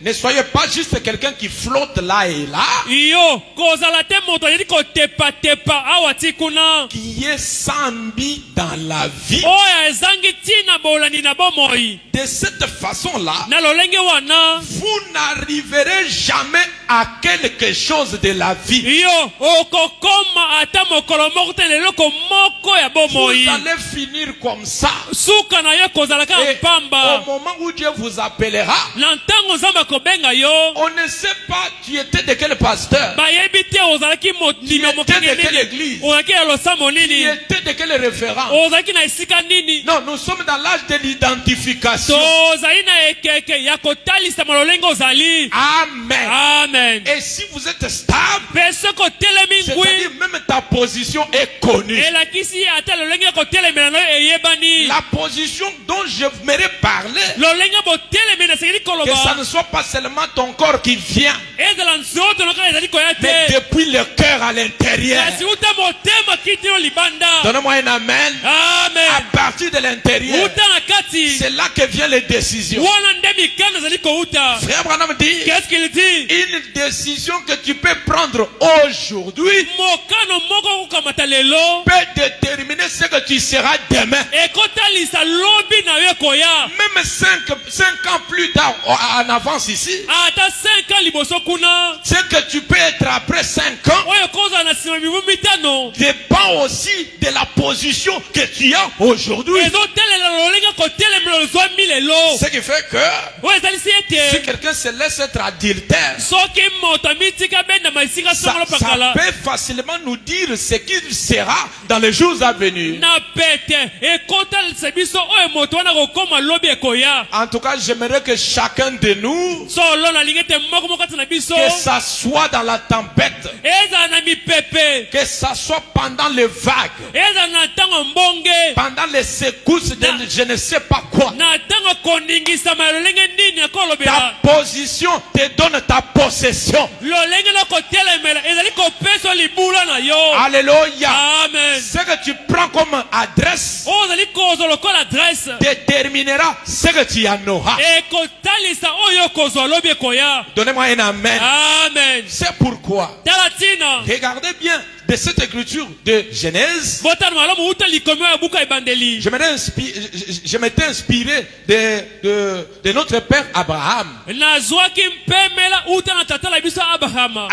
Ne soyez pas juste quelqu'un qui flotte là et là. Iyo kozala te moto azali kotepa tepa awa tikuna. Qui est sans but dans la vie. Oya ezangi tina bolandi na bomoi. De cette façon-là, Na lolenge wana. vous n'arriverez jamais à quelque chose de la vie. Iyo okokoma ata mokolo moko te leloko moko ya Vous bomoi. allez finir comme ça. Suka na yo kozala ka Et pamba. au moment où Dieu vous appellera, Na ntango nzambe akobenga yo. on ne sait pas tu étais de quel pasteur, Bayebi te ozalaki ndimi ya mokenge de quelle nini. église, Ozalaki ya losambo tu nini. étais de quel référent. Ozalaki na esika nini. Non, nous sommes dans l'âge de l'identification. Tozali na ekeke ya kotalisa malolenge ozali. Amen. Amen. Et si vous êtes stable, Pe soko telemi c'est-à-dire ngwi. même ta position est connue. Elakisi ata lolenge ya kotelemela no eyebani. La position dont j'aimerais parler, Lolenge botelemi na sekeli que ça koloba. ne soit pas seulement ton corps qui vient, Ezala nzoto no kaka ezali koya mais te. depuis le cœur à l'intérieur. Kasi uta motema kiti no libanda. Donne-moi un amen. À Amen. partir de l'intérieur, Uta na kati. c'est là que viennent les décisions. Wana nde mikanda ezali kouta. Frère Branham dit, Qu'est-ce qu'il dit? une décision que tu peux prendre aujourd'hui Mokano moko kukamata lelo. peut déterminer ce que tu seras demain. Ekotalisa lobi na yo koya. Même 5 ans plus tard, en avance ici, Ata 5 ans liboso kuna. ce que tu peux être après 5 ans Oyo koza na sima mibu mitano. dépend aussi de la position que tu as aujourd'hui. Ezotelela lolenga kotelemela lozwami lelo. Ce qui fait que Oyo ezalisi si ete. quelqu'un se laisse être adultère, Soki moto amitika benda maisika ça sangolo pakala. peut facilement nous dire ce qu'il sera dans les jours à venir. Na pete. Ekotalisa biso oyo moto wana kokoma lobi ekoya. En tout cas, j'aimerais que chacun de nous, Solo na lingete moko moko kati na biso. que ça soit dans la tempête, Eza na mipepe. que ça soit pendant les vagues, Eza na ntango mbonge. pendant les secousses de je ne sais pas quoi, Na ntango kondingisama lolenge nini ta akolobela. position te donne ta possession. Lolenge na kotelemela ezali kopesa libula na yo. Alléluia. Amen. Ce que tu prends comme adresse Ozali kozwa lokola adresse. déterminera ce que tu en auras. Ekotalisa oyo kozwa lobi ekoya. Donnez-moi un amen. Amen. C'est pourquoi, Tala tina. regardez bien de cette écriture de Genèse. Botana malamu uta likomo ya buka ebandeli. Je m'étais inspiré de notre père Abraham. Nazwaki mpemela uta na tata la biso Abraham.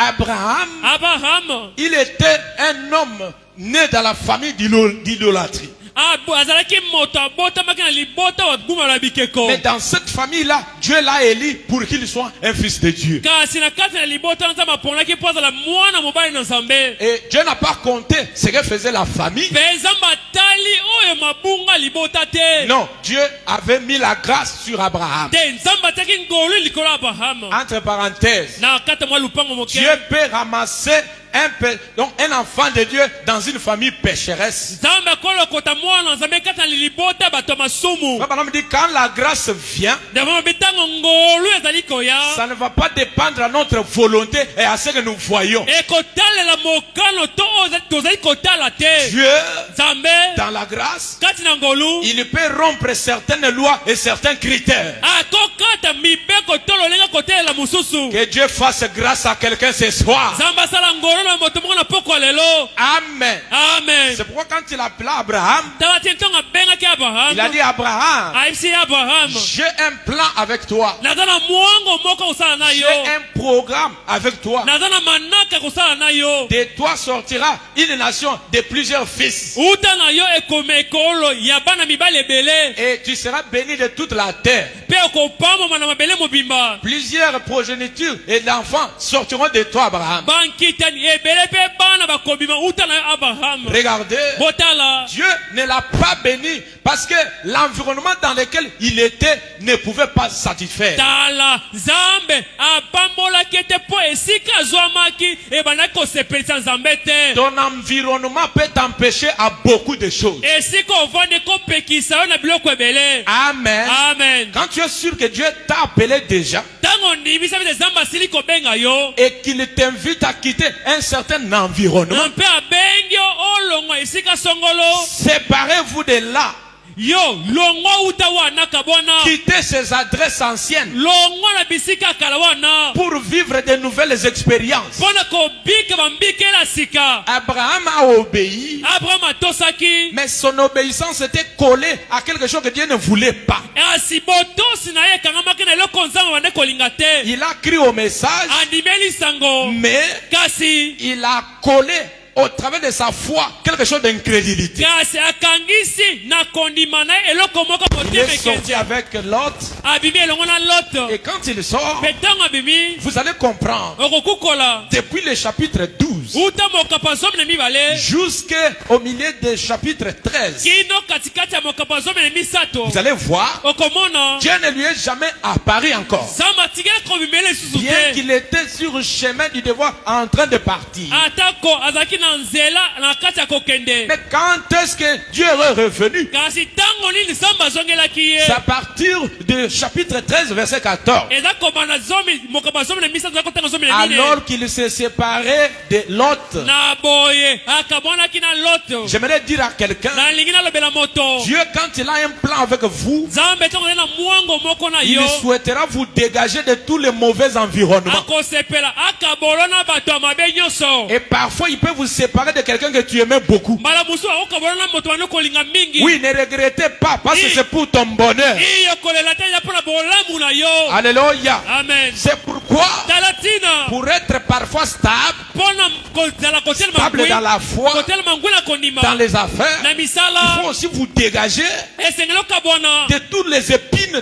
Abraham. Il était un homme né dans la famille d'idolâtrie. Azalaki moto abotamaki na libota wa guma la bikeko. Mais dans cette famille-là, Dieu l'a élu pour qu'il soit un fils de Dieu. Kasi na kati na libota nzamba ponaki poza la mwana mobali na nzambe. Et Dieu n'a pas compté ce que faisait la famille. Bezamba tali oyo mabunga libota te. Non, Dieu avait mis la grâce sur Abraham. Te nzamba taki ngolu likolo Abraham. Entre parenthèses, Na kata mwa lupango moke. Dieu peut ramasser un enfant de Dieu dans une famille pécheresse. Nzamba kolo kota mwana nzambe kata na libota bato masumu. Papa me dit quand la grâce vient, Devant betango ngolu ezali koya. ça ne va pas dépendre à notre volonté et à ce que nous voyons. Ekotalela mokano to tozali kotala te. Dieu, Nzambe dans la grâce, kati na ngolu. il peut rompre certaines lois et certains critères. Akokata mibeko to lolenga kotelela mususu. Que Dieu fasse grâce à quelqu'un ce soir. Nzamba sala ngolu na moto moko na poko lelo. Amen. Amen. C'est pourquoi quand il appela Abraham, Tala tintonga benga ki Abraham. il a dit Abraham, Aipsi Abraham. j'ai un plan avec toi. Nazana mwango moko usala na J'ai yo. un programme avec toi. Nazana manaka kusala na yo. De toi sortira une nation de plusieurs fils. Uta na yo ekome ekolo ya bana mibali ebele. Et tu seras béni de toute la terre. Pe okopama mana mabele mobimba. Plusieurs progénitures et d'enfants sortiront de toi, Abraham. Bankitani ebele pe bana bakobima uta na yo Abraham. Regardez, Botala. Dieu ne l'a pas béni parce que l'environnement dans lequel il était ne pouvait pas satisfaire. Tala Zambe abambola kete po esika zwamaki ebana kosepelisa Nzambe te. Ton environnement peut t'empêcher à beaucoup de choses. Esika ovande kopekisa yo na biloko ebele. Amen. Amen. Quand tu es sûr que Dieu t'a appelé déjà Tango ndimisa bide Nzambe asili kobenga yo. et qu'il t'invite à quitter un certain environnement, Mpe abengi yo olongwa esika songolo. séparez-vous de là. Yo longwa uta wana kabwana. Quittez ces adresses anciennes Longwa na bisika kala wana. pour vivre de nouvelles expériences. Pona kobika bambike la sika. Abraham a obéi, Abraham atosaki. mais son obéissance était collée à quelque chose que Dieu ne voulait pas. Asibotosi na ye kangamaki na eloko Nzambe bande kolinga te. Il a crié au message, Andimeli sango. mais Kasi. il a collé au travers de sa foi quelque chose d'incrédulité. Kasi akangisi na kondima na ye eloko moko Il motema est sorti ekenze. avec Lot Abimi elongo na Lot. et quand il sort, Pe ntango abimi. vous allez comprendre, Okokukola. depuis le chapitre 12 Uta mokapa zomi na mibale. jusqu'au milieu du chapitre 13, Kino katikati ya mokapa zomi na misato. vous allez voir, Okomona. Dieu ne lui est jamais apparu encore. Zamba tigela kobimela lisusu Bien te. qu'il était sur le chemin du devoir en train de partir. Atako azaki na nzela na kati ya kokende. Mais quand est-ce que Dieu est revenu? Kasi tango nini Nzambe azongelaki ye. C'est à partir du chapitre 13, verset 14. Eza kobanda zomi mokapa zomi na misato zako tango zomi na mine. Alors qu'il s'est séparé de Lot. Na boye akabonaki na Lot. J'aimerais dire à quelqu'un, Na lingi nalobela moto. Dieu, quand il a un plan avec vous, Nzambe tango na mwango moko na il yo. souhaitera vous dégager de tous les mauvais environnements. Akosepela akabolo na bato ya mabe nyonso. Et parfois, il peut vous séparer de quelqu'un que tu aimais beaucoup. Mbala musu akabolo na moto wanu kolinga mingi. Oui, ne regrettez pas, parce que c'est pour ton bonheur. Iyo kolela te ya pona bolamu na yo. Alléluia. Amen. C'est pourquoi, Talatina. pour être parfois stable, Pona kozala kotel stable mangui. dans la foi, Kotel mangui na kondima. dans les affaires, Na il misala. faut aussi vous dégager Esengelo kabona. de toutes les épines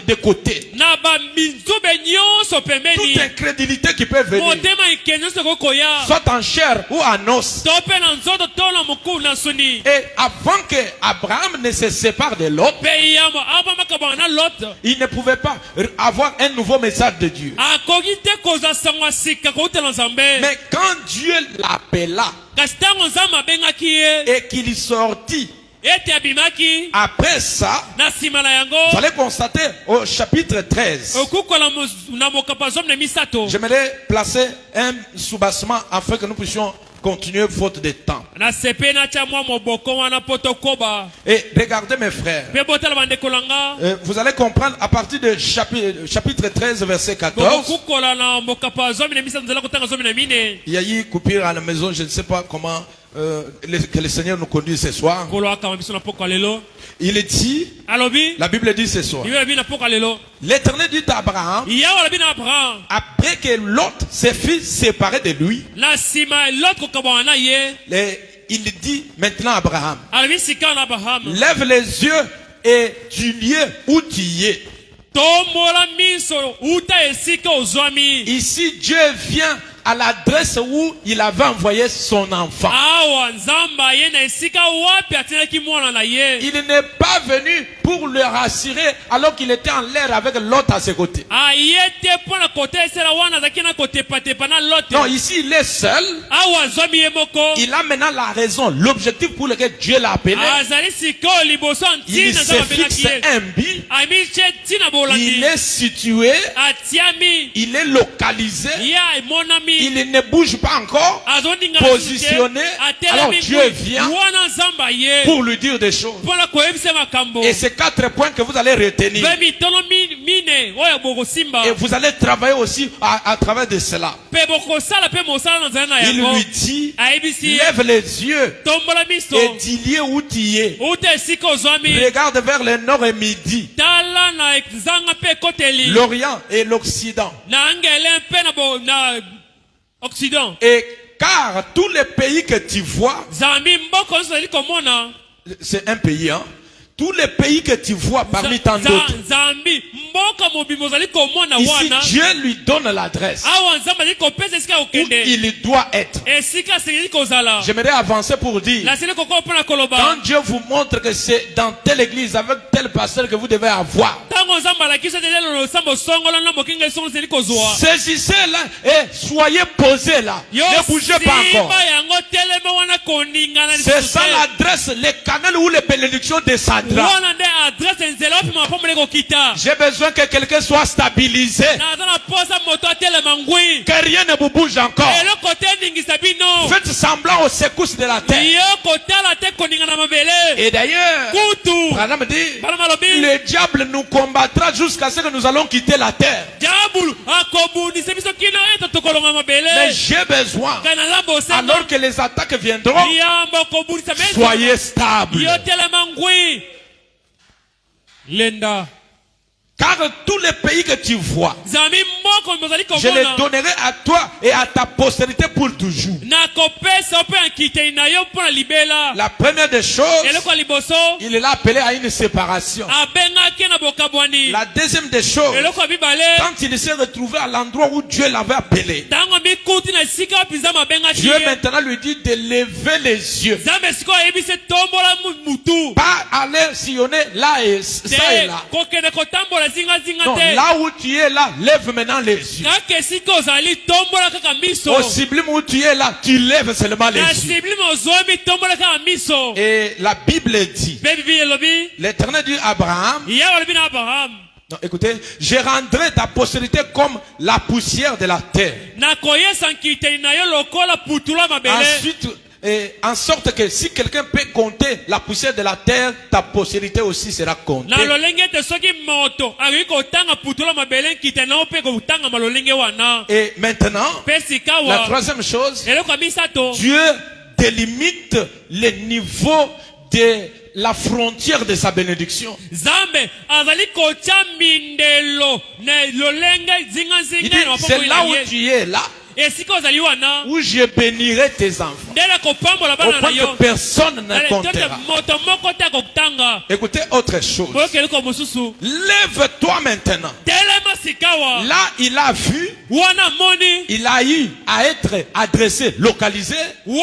de côté. Na ba minzube nyonso Toute pembeni. incrédulité qui peut venir, Motema ikenyo soko koya. soit en chair ou en os. Tope na nzoto to na muku na suni. Et avant que Abraham ne se sépare de Lot, Pe yamo aba makabana na Lot. il ne pouvait pas avoir un nouveau message de Dieu. Akoki te koza sangwa sika koutela Nzambe. Mais quand Dieu l'appela Kasi tango Nzambe abengaki ye. et qu'il sortit, Ete abimaki. après ça, Na nsima na yango. vous allez constater au chapitre 13, Okukola na mokapa zomi na misato. j'aimerais placer un soubassement afin que nous puissions continuer faute de temps. Na sepe na tia mwa moboko wana poto koba. Et regardez mes frères, Pe botala bandeko langa. vous allez comprendre à partir du chapitre 13, verset 14. Okukola na mokapa zomi na misato nzela kotanga zomi na mine. Il y a eu coupure à la maison, je ne sais pas comment que le Seigneur nous conduit ce soir. Kolo akama biso na poko lelo. Il est dit, Alobi. la Bible dit ce soir, Bible bi na poko lelo. l'Éternel dit à Abraham, Yawa labi na Abraham. après que Lot s'est fait séparer de lui, Na sima lot ko kabana ye. il dit maintenant à Abraham, Alobi sika na Abraham. lève les yeux et du lieu où tu y es. Tomola miso uta esika ozwami. Ici, Dieu vient à l'adresse où il avait envoyé son enfant. Awa nzamba ye na esika wapi atinaki mwana na ye. Il n'est pas venu pour le rassurer alors qu'il était en l'air avec Lot à ses côtés. Ayete pona kote esela wana zaki na kote pate pana Lot. Non, ici il est seul. Awa zwami ye moko. Il a maintenant la raison, l'objectif pour lequel Dieu l'a appelé. Azali siko liboso Il ntina se nzamba benaki fixe ye. un but. Ami che tina bolandi. Il est situé. Atiami. Il est localisé. Ya monami. Il ne bouge pas encore. Azondinga Positionné. Alors Dieu vient wana nzamba ye. pour lui dire des choses. Pona koyebisa makambo. Et ces 4 points que vous allez retenir. Bemi tono Et vous allez travailler aussi à travers de cela. Il lui dit, lève les yeux et dis-lui où tu es. Regarde vers le nord et midi, l'Orient et l'Occident. Et car tous les pays que tu vois, c'est un pays, hein? Tous les pays que tu vois parmi tant d'autres, ici Dieu lui donne l'adresse où il doit être. J'aimerais avancer pour dire, quand Dieu vous montre que c'est dans telle église avec tel pasteur que vous devez avoir, saisissez-la et soyez posés là. Ne bougez pas encore. C'est ça l'adresse, les canaux où les bénédictions descendent. J'ai besoin que quelqu'un soit stabilisé, que rien ne vous bouge encore. Faites semblant aux secousses de la terre. Et d'ailleurs, le diable nous combattra jusqu'à ce que nous allons quitter la terre. Mais j'ai besoin, alors que les attaques viendront, soyez stables. Car tous les pays que tu vois, je les donnerai à toi et à ta postérité pour toujours. La première des choses, il est là appelé à une séparation. La deuxième des choses, quand il s'est retrouvé à l'endroit où Dieu l'avait appelé, Dieu maintenant lui dit de lever les yeux, pas aller sillonner là et ça et là. Non, là où tu es là, lève maintenant les yeux. Au sublime où tu es là, tu lèves seulement les yeux. Et la Bible dit, l'Éternel dit à Abraham, non, écoutez, je rendrai ta postérité comme la poussière de la terre. Ensuite, en sorte que si quelqu'un peut compter la poussière de la terre, ta postérité aussi sera comptée. Et maintenant, la troisième chose, Dieu délimite le niveau de la frontière de sa bénédiction. Il dit, c'est là où tu es là, où je bénirai tes enfants, au point que personne ne comptera. Écoutez autre chose. Lève-toi maintenant. Là, il a vu, il a eu à être adressé, localisé. Dieu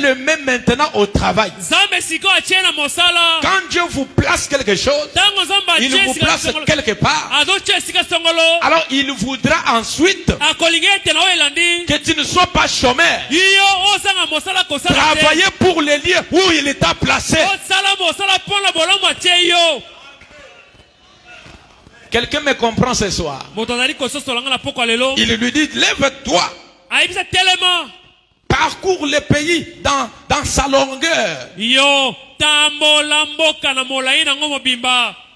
le met maintenant au travail. Quand Dieu vous place quelque chose, il vous place quelque part. Alors il voudra ensuite que tu ne sois pas chômeur. Travailler pour les lieux où il t'a placé. Quelqu'un me comprend ce soir. Il lui dit, lève-toi. Parcours le pays dans sa longueur.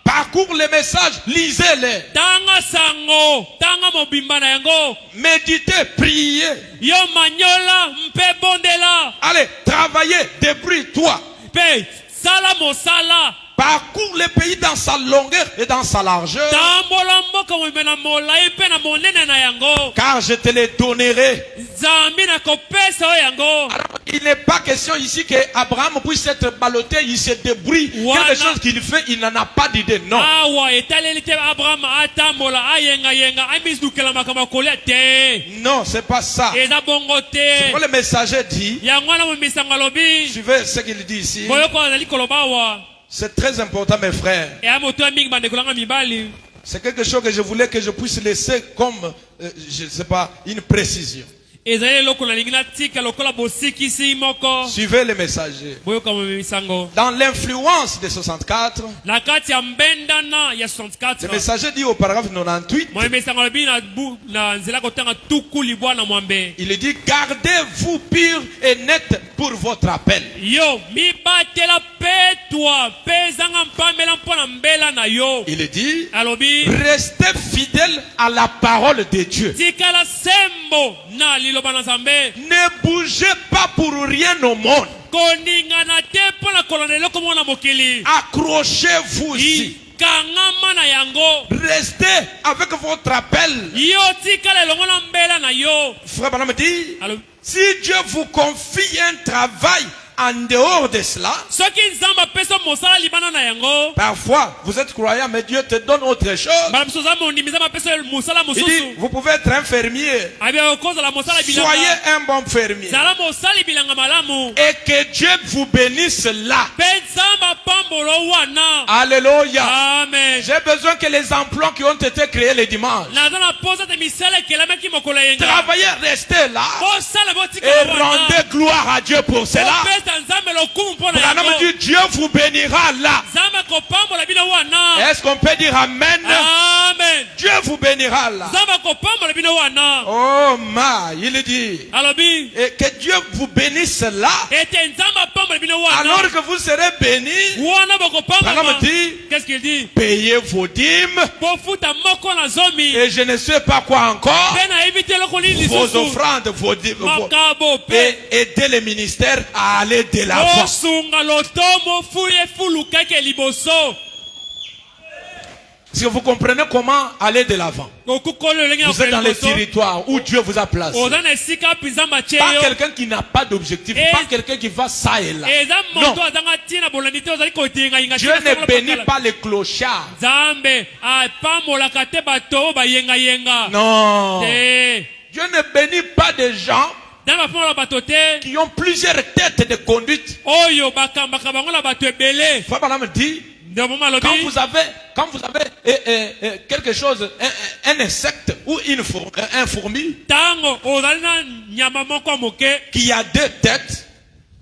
Parcours les messages, lisez-les. Méditez, priez. Allez, travaillez, débrouille-toi. Parcours le pays dans sa longueur et dans sa largeur. Car je te les donnerai. Alors, il n'est pas question ici que Abraham puisse être ballotté, il se débrouille. Quelque chose qu'il fait, il n'en a pas d'idée. Non. Non, c'est pas ça. C'est quoi le messager dit. Suivez ce qu'il dit ici. C'est très important, mes frères. C'est quelque chose que je voulais que je puisse laisser comme, je ne sais pas, une précision. Suivez les messagers. Dans l'influence de 64, le messager dit au paragraphe 98, il dit, gardez-vous pur et net pour votre appel. Il dit, alobi restez fidèles à la parole de Dieu. tikala sembo na liloba na Nzambe Ne bougez pas pour rien au monde. koningana te mpona kolanda eloko mona mokili Accrochez-vous-y. kangama na yango Restez avec votre appel. yo tikala elongo na mbela na yo Frère Branham dit, alobi si Dieu vous confie un travail en dehors de cela, soki Nzambe apesa mosala libana na yango parfois vous êtes croyant, mais Dieu te donne autre chose. bala biso oza mondimi Nzambe apesa mosala Il dit, mosusu vous pouvez être un fermier. abi okozala mosala Soyez bilanga un bon fermier. zala mosali bilanga malamu Et que Dieu vous bénisse là. mpe Nzambe apambolo wana Alléluia. amen J'ai besoin que les emplois qui ont été créés le dimanche, naza na posa te misala ekelamaki mokolo yenga travaillez, restez là bosala et botikala wana rendez gloire à Dieu pour cela. bopesa Nzambe lokumu mpo na Branham yango dit, Dieu vous bénira là. Nzambe kopambola bino wana Est-ce qu'on peut dire Amen? amen Dieu vous bénira là. Nzambe kopambola bino wana Oh il dit, alobi et que Dieu vous bénisse là. ete Nzambe apambola bino wana Alors que vous serez bénis, wana Branham bokopambola dit, qu'est-ce qu'il dit payez vos dîmes bofuta moko na zomi et je ne sais pas quoi encore, mpe nayebi te eloko nini vos lisusu offrandes, vos dîmes, makabo mpe et aider les ministères à aller de l'avant. osunga lotomo fuye fulukake liboso Si vous comprenez comment aller de l'avant, okukolo elenge vous êtes dans les territoires où Dieu vous a placé. oza na esika mpenza matye Pas yo quelqu'un qui n'a pas d'objectif, Et- pas quelqu'un qui va ça et là. eza Non, moto azanga ntina bolandi te ozali koyengayenga Dieu ne bénit pas les clochards. Nzambe apambolaka te bato oyo bayengayenga Non. te Dieu ne bénit pas des gens Nzambe apambola bato te qui ont plusieurs têtes de conduite. oyo bakambaka bango na bato ebele Frère Branham dit, ndomo malobi quand vous avez quelque chose, un insecte ou un fourmi ntango ozali na nyama moko ya moke qui a deux têtes,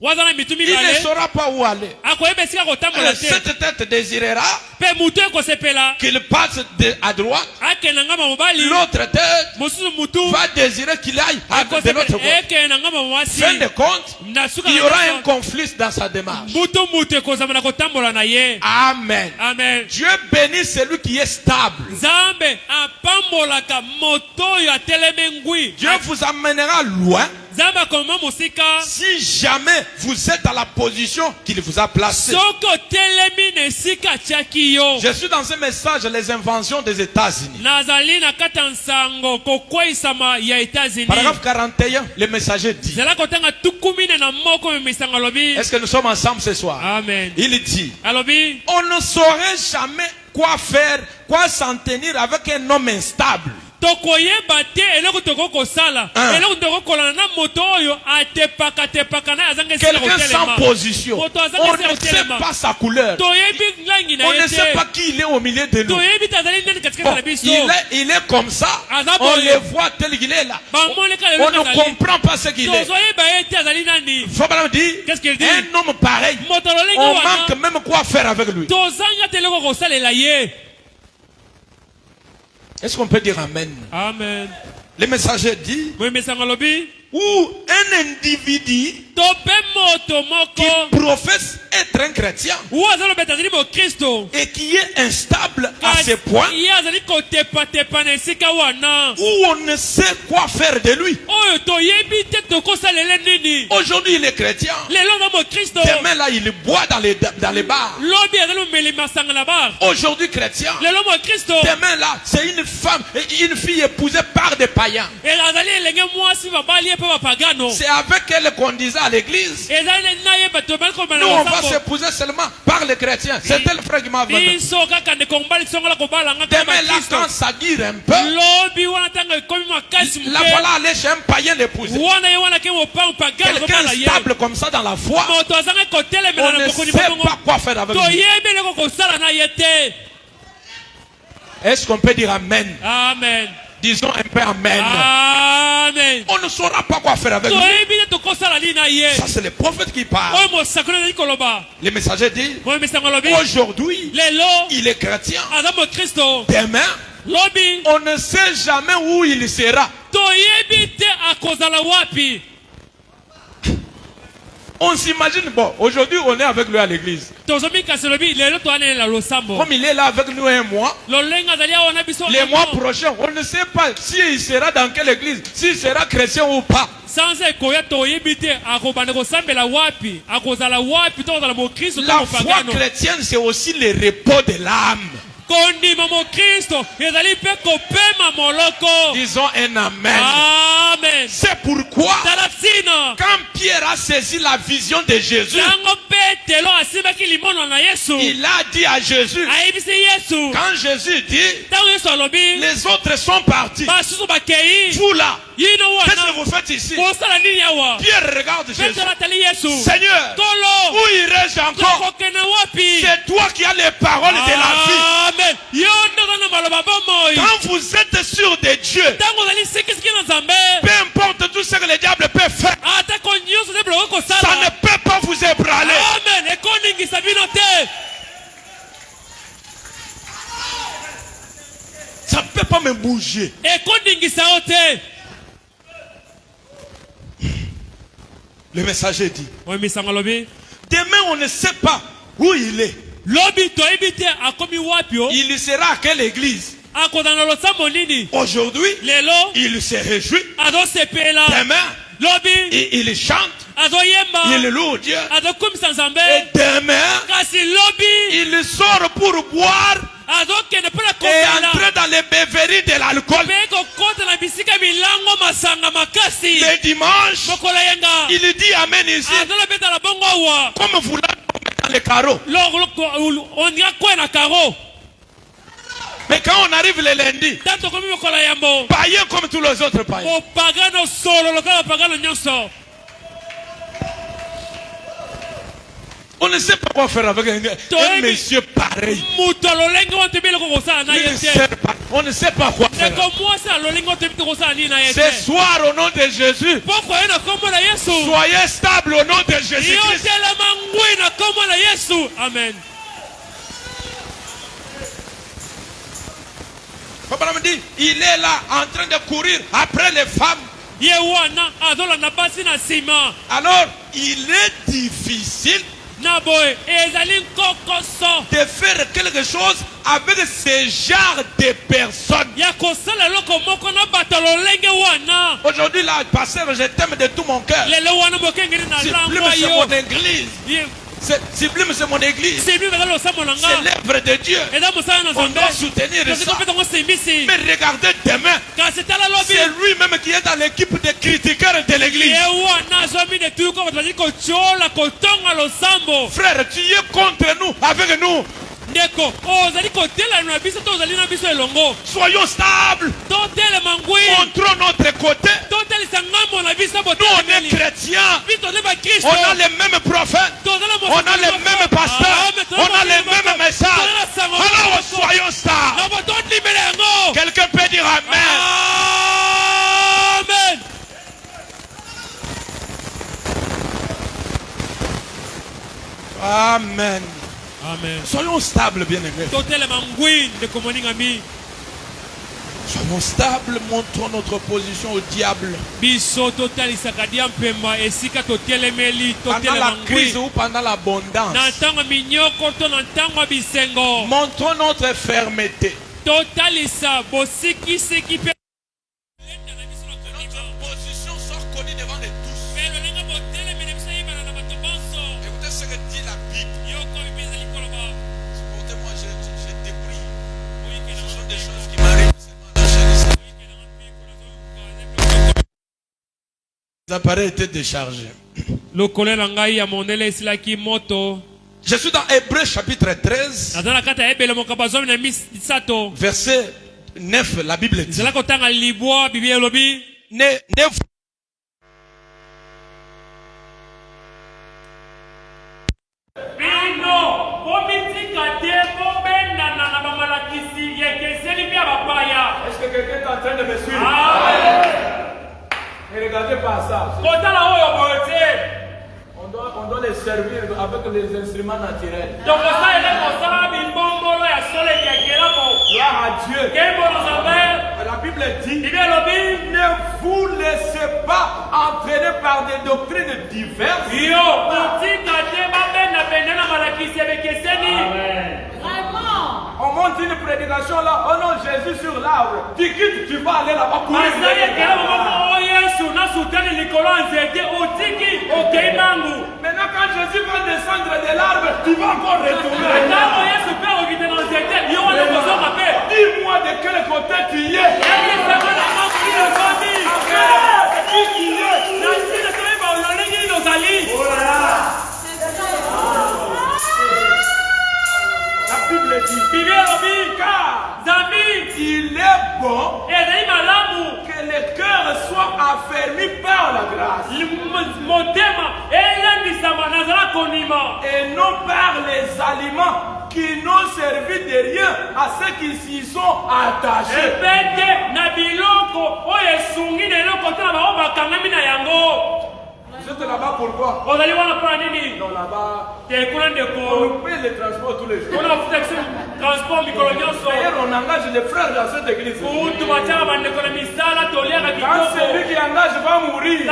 waza na mitu il ne mibale saura pas où aller. akoyeba esika kotambola te Cette tête désirera mpe mutu ekosepela qu'il passe à droite. akende na ngamba mobali L'autre tête mosusu mutu va désirer qu'il aille de l'autre côté. ekende na ngamba mwasi Fin de compte, na suka il y na aura nyonso, un conflit dans sa démarche. mutu ekozama na kotambola na ye Amen. amen Dieu bénit celui qui est stable. Nzambe apambolaka moto oyo atelemi ngwi Dieu vous amènera loin Nzambe akoma mosika si jamais vous êtes à la position qu'il vous a placée. soki otelemi na esika atiaki yo Je suis dans ce message, les inventions des États-Unis. nazali na kati ya nsango kokweyisama ya États-Unis Paragraphe 41, le messager dit. zala kotanga tukumine na moko memisango alobi Est-ce que nous sommes ensemble ce soir? amen Il dit, alobi on ne saurait jamais quoi faire, quoi s'en tenir avec un homme instable. tokoyeba te eloko tokoki kosala eloko tokoki kolanda na moto oyo atepakatepaka na ye azanga esika Quelqu'un sans kotelema position. moto azanga On esika ne sait kotelema pas sa couleur. toyebi langi na On ye ne sait pas te qui il est au milieu de nous. toyebi te azali ndeni katikati Bon, na biso il est comme ça. Aza On boye. le voit tel qu'il est là. bamoneka On lelo ne azali comprend pas ce qu'il est. tozoyeba ye te azali nani Fabien dit, Qu'est-ce qu'il dit? un homme pareil, moto lolenge on wana manque même quoi faire avec lui. tozanga te eloko kosalela ye Est-ce qu'on peut dire Amen? amen Le messager dit, moyemesango alobi ou un individu to mpe moto qui moko professe être un chrétien oyo azalobeta azali mokristo et qui est instable à ce point ye azali kotepatepa na esika wana où on ne sait quoi faire de lui. oyo toyebi te tokosalela nini Aujourd'hui, il est chrétien. lelo aza mokristo Demain, là, il boit dans les bars. lobi azali momeli masanga na bar Aujourd'hui, chrétien. lelo mokristo Demain, là, c'est une femme, une fille épousée par des païens. azali elenge mwasi babali ye mpe bapagano C'est avec elle qu'on disait à l'église. ezali na ye bato bali Nous, kobala on va losambo s'épouser seulement par les chrétiens. C'est tel frère qui m'a venu. biso kaka ndeko mobali songola kobalanga kaka Demain, là, bakristo quand ça dure un peu, lobi wana ntango ekomi makasi là, moke voilà, aller chez un païen l'épouser. wana ye wana ke mopango pagano Quelqu'un kobala ye stable comme ça dans la foi, moto azangi kotelemela on na ne bokoni sait bongo pas quoi faire avec lui. toyebi eloko kosala na ye te Est-ce qu'on peut dire Amen? amen Disons un peu Amen. amen On ne saura pas quoi faire avec lui. toyebi te tokosala nini na ye Ça, c'est le prophète qui parle. oyo mosakoli azali koloba Le messager dit, moyo misango alobi aujourd'hui, lelo il est chrétien. aza mokristo Demain, lobi on ne sait jamais où il sera. toyebi te akozala wapi On s'imagine, bon, aujourd'hui on est avec lui à l'église. Comme il est là avec nous un mois, les mois prochains, on ne sait pas s'il sera dans quelle église, s'il sera chrétien ou pas. La foi chrétienne, c'est aussi le repos de l'âme. Disons un amen. Amen. C'est pourquoi quand Pierre a saisi la vision de Jésus, il a dit à Jésus, quand Jésus dit les autres sont partis, vous là, qu'est-ce que vous faites ici? Pierre regarde Jésus. Seigneur, où irai-je encore? C'est toi qui as les paroles de la vie. Quand vous êtes sûr de Dieu, peu importe tout ce que le diable peut faire, ça ne peut pas vous ébranler. Ça ne peut pas me bouger. Le messager dit, demain on ne sait pas où il est. Il sera à quelle église? Aujourd'hui, il se réjouit. Demain, il chante. Il loue Dieu. Et demain, il sort pour boire et entrer dans les beuveries de l'alcool. Le dimanche, il dit amen ici. Comme vous l'avez dans les carreaux. Mais quand on arrive le lundi, païen comme tous les autres païens. On ne sait pas quoi faire avec un monsieur pareil. On ne sait pas quoi faire. Ce soir, au nom de Jésus, soyez stable au nom de Jésus-Christ. Amen. Papa me dit, il est là en train de courir après les femmes. Alors, il est difficile de faire quelque chose avec ce genre de personnes. Aujourd'hui, là, pasteur, je t'aime de tout mon cœur. C'est mon église. C'est mon église. C'est l'œuvre de Dieu. On doit soutenir ça. Mais regardez demain. C'est lui-même qui est dans l'équipe des critiqueurs de l'église. Frère, tu es contre nous, avec nous. Soyons stables. Montrons notre côté. Nous, on est chrétiens. On a les mêmes prophètes. On a les mêmes pasteurs. On a les mêmes messages. Alors soyons stables. Quelqu'un peut dire amen. Amen. Amen. Soyons stables, bien-aimés. Soyons stables, montrons notre opposition au diable. Pendant la crise ou pendant l'abondance. Montrons notre fermeté. Notre position sort connue devant les tous. Écoutez ce que dit la Bible. Supportez-moi, je déprie. Ce sont des choses qui m'arrivent. Les appareils étaient déchargés. Je suis dans Hébreux chapitre 13. Verset 9, la Bible dit. Est-ce que quelqu'un est en train de me suivre? Ne regardez pas ça. On On doit les servir avec les instruments naturels. Donc ça il est comme ça, bimbongolo ya sole ya kelamo. Gloire à Dieu. Kembo nzambe. La Bible dit, Bible lobi. ne vous laissez pas entraîner par des doctrines diverses. Yo, otika te babena benena malakisi bekeseni. Vraiment. On monte une prédication là, oh non, Jésus sur l'arbre. Tu quittes, tu vas aller là-bas courir. Maintenant quand Jésus va descendre de l'arbre, tu vas encore retourner. Dis-moi de quel côté tu y es. La Bible dit, car il est bon que les cœurs soient affermis par la grâce et non par les aliments qui n'ont servi de rien à ceux qui s'y sont attachés. Vous êtes là-bas pourquoi? Non, là-bas, on paye les transports tous les jours. D'ailleurs, on engage les frères dans cette église. Quand celui qui engage va mourir, on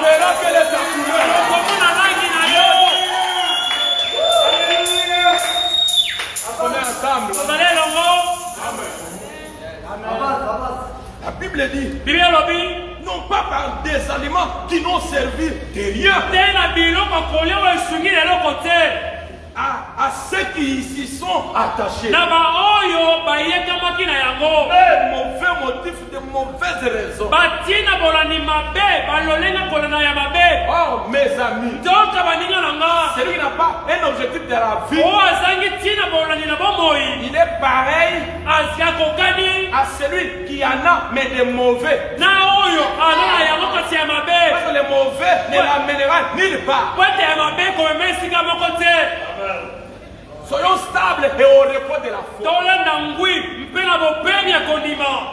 verra quelle est sa couleur. On est ensemble. La Bible dit, non pas par des aliments qui n'ont servi de rien à ceux qui s'y sont attachés. Mauvais motif, de mauvaises raisons. Oh mes amis, celui qui n'a pas un objectif de la vie, il est pareil à celui qui en a mais des mauvais. Parce que les mauvais ne l'amènera nulle part. Soyons stables et au repos de la foi.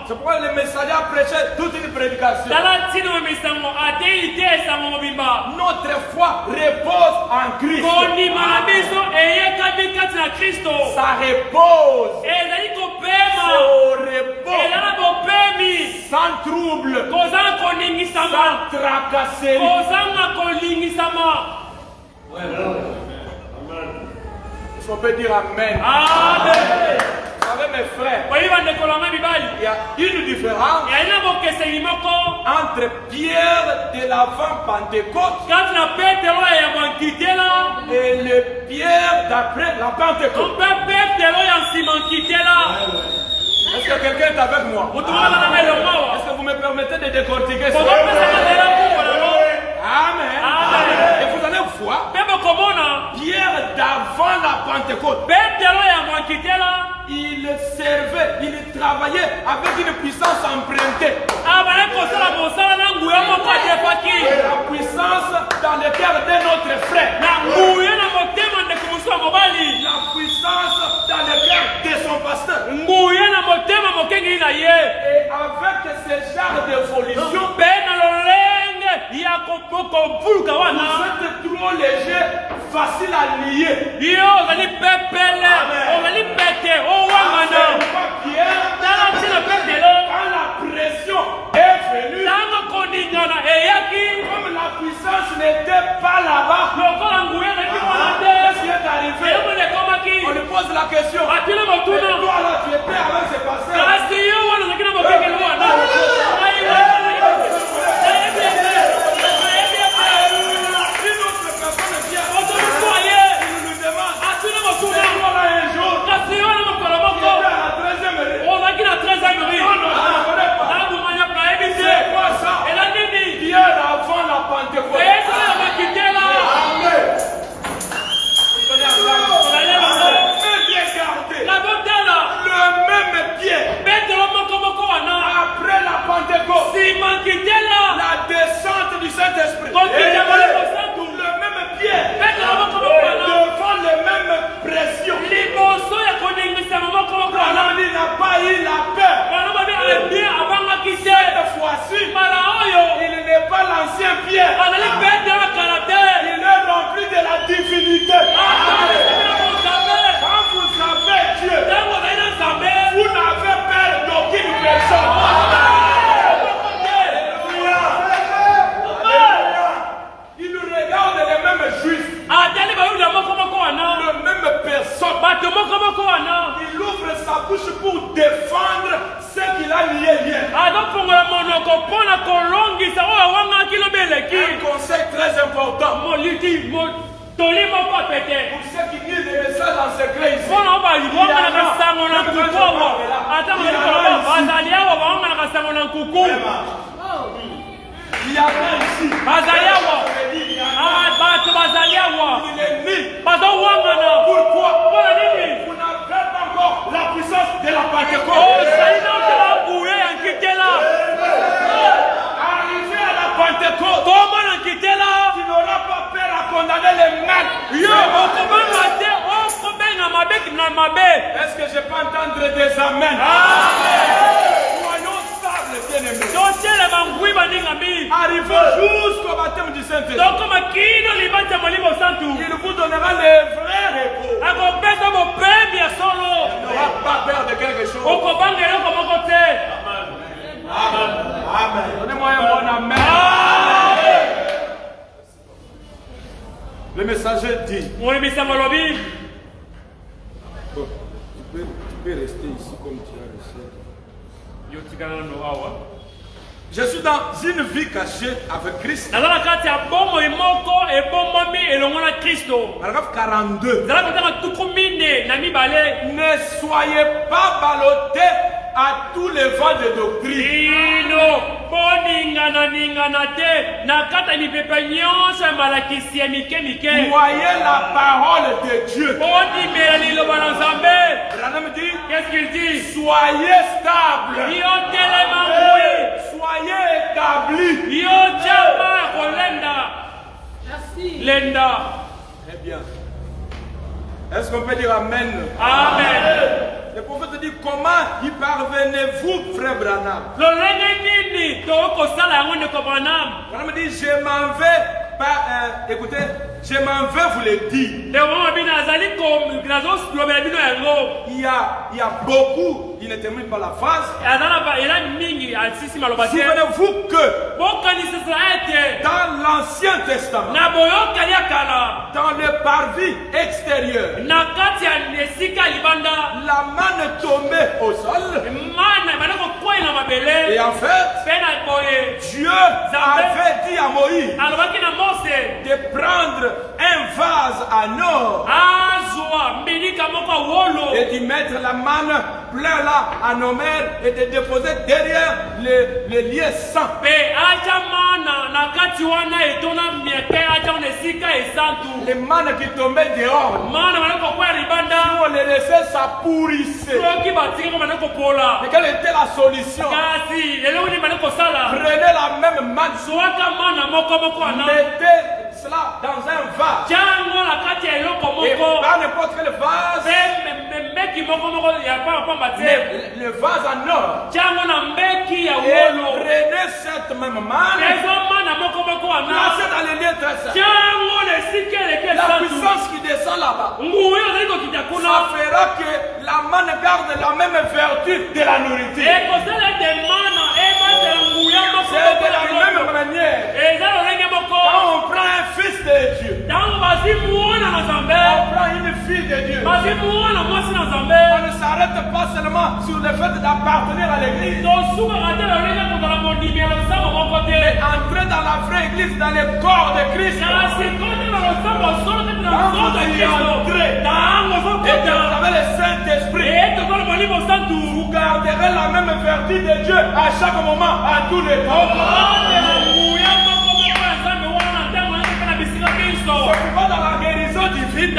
C'est pourquoi le messager a prêché toute une prédication. Notre foi repose en Christ. Ça repose. C'est au repos. Sans trouble. Sans tracasserie. On peut dire Amen. Amen. Vous savez mes frères, il y a une différence entre Pierre de l'avant Pentecôte et le Pierre d'après la Pentecôte. Est-ce que quelqu'un est avec moi? Est-ce que vous me permettez de décortiquer ça? Amen. Et vous allez voir, Pierre d'avant la Pentecôte, il servait, il travaillait avec une puissance empruntée. La puissance dans le cœur de notre frère. La puissance dans le cœur de son pasteur. Et avec ce genre d'évolution, vous êtes trop léger, facile à lier. Quand la pression est venue, comme la puissance n'était pas là-bas, qu'est-ce qui est arrivé? On lui pose la question. Et toi là, tu étais avec ce pasteur. Avant la Pentecôte. Le même pied. Après la Pentecôte. La descente du Saint-Esprit. Le même pied. Devant les mêmes pressions. Alors il n'a pas eu la peur. Cette fois-ci, il n'est pas l'ancien Pierre. Toli moko pété. Pour ceux qui lisent les messages en secret ici. On va y voir na kasango na kuko. Attends, bazalia wa ba na kasango na kuku. Il y a un ici. Bazalia wa. Ah, bazalia wa. Il est né. Bazo wanga na. Pourquoi? Pour nini? Vous n'avez pas encore la puissance de la Pentecôte. Oh, ça y est, on va bouer en quitter là. Arrivé à la Pentecôte. Comment en quitter là? Tu n'auras pas peur à condamner les mains. Est-ce que je peux entendre des amens? Soyons stables, bien-aimés. Arrivons jusqu'au baptême du Saint-Esprit. Il vous donnera les vrais repos. Il n'aura pas peur de quelque chose. Amen. Amen. Donnez-moi un bon amen. Le messager dit. Tu peux rester ici comme tu as resté. Je suis dans une vie cachée avec Christ. Paragraphe 42. Ne soyez pas ballottés à tous les vents de doctrine. Voyez la parole de Dieu. Branham dit, qu'est-ce qu'il dit? Soyez stable. Soyez établis. Merci. Lenda. Très bien. Est-ce qu'on peut dire Amen? Amen. Le prophète dit, comment y parvenez-vous, frère Branham? Branham dit, je m'en vais pas, écoutez, je m'en vais vous le dire. Il y a beaucoup, il ne termine pas la phrase. Souvenez-vous que dans l'Ancien Testament, dans le parvis extérieur, la manne tombait au sol. Et en fait, Dieu avait dit à Moïse de prendre un vase en or et d'y mettre la manne plein là en omer et de déposer derrière les lieux saints. Les mannes qui tombaient dehors, si on les laissait, ça pourrissait. Mais quelle était la solution? Prenez la même manne, mettez cela dans un vase. Et pas n'importe quel vase. Le vase en or. Et prenez cette même manne, placez dans les lieux très saints. La puissance qui descend là-bas, ça fera que la manne garde la même vertu de la nourriture. C'est de la même manière. Quand on prend un fils de Dieu, on prend une fille de Dieu, on ne s'arrête pas seulement sur le fait d'appartenir à l'église, mais entrer dans la vraie église, dans le corps de Christ. Quand vous y entrez et que vous avez le Saint-Esprit, vous garderez la même vertu de Dieu à chaque moment, à tous les temps. C'est pourquoi dans la guérison divine,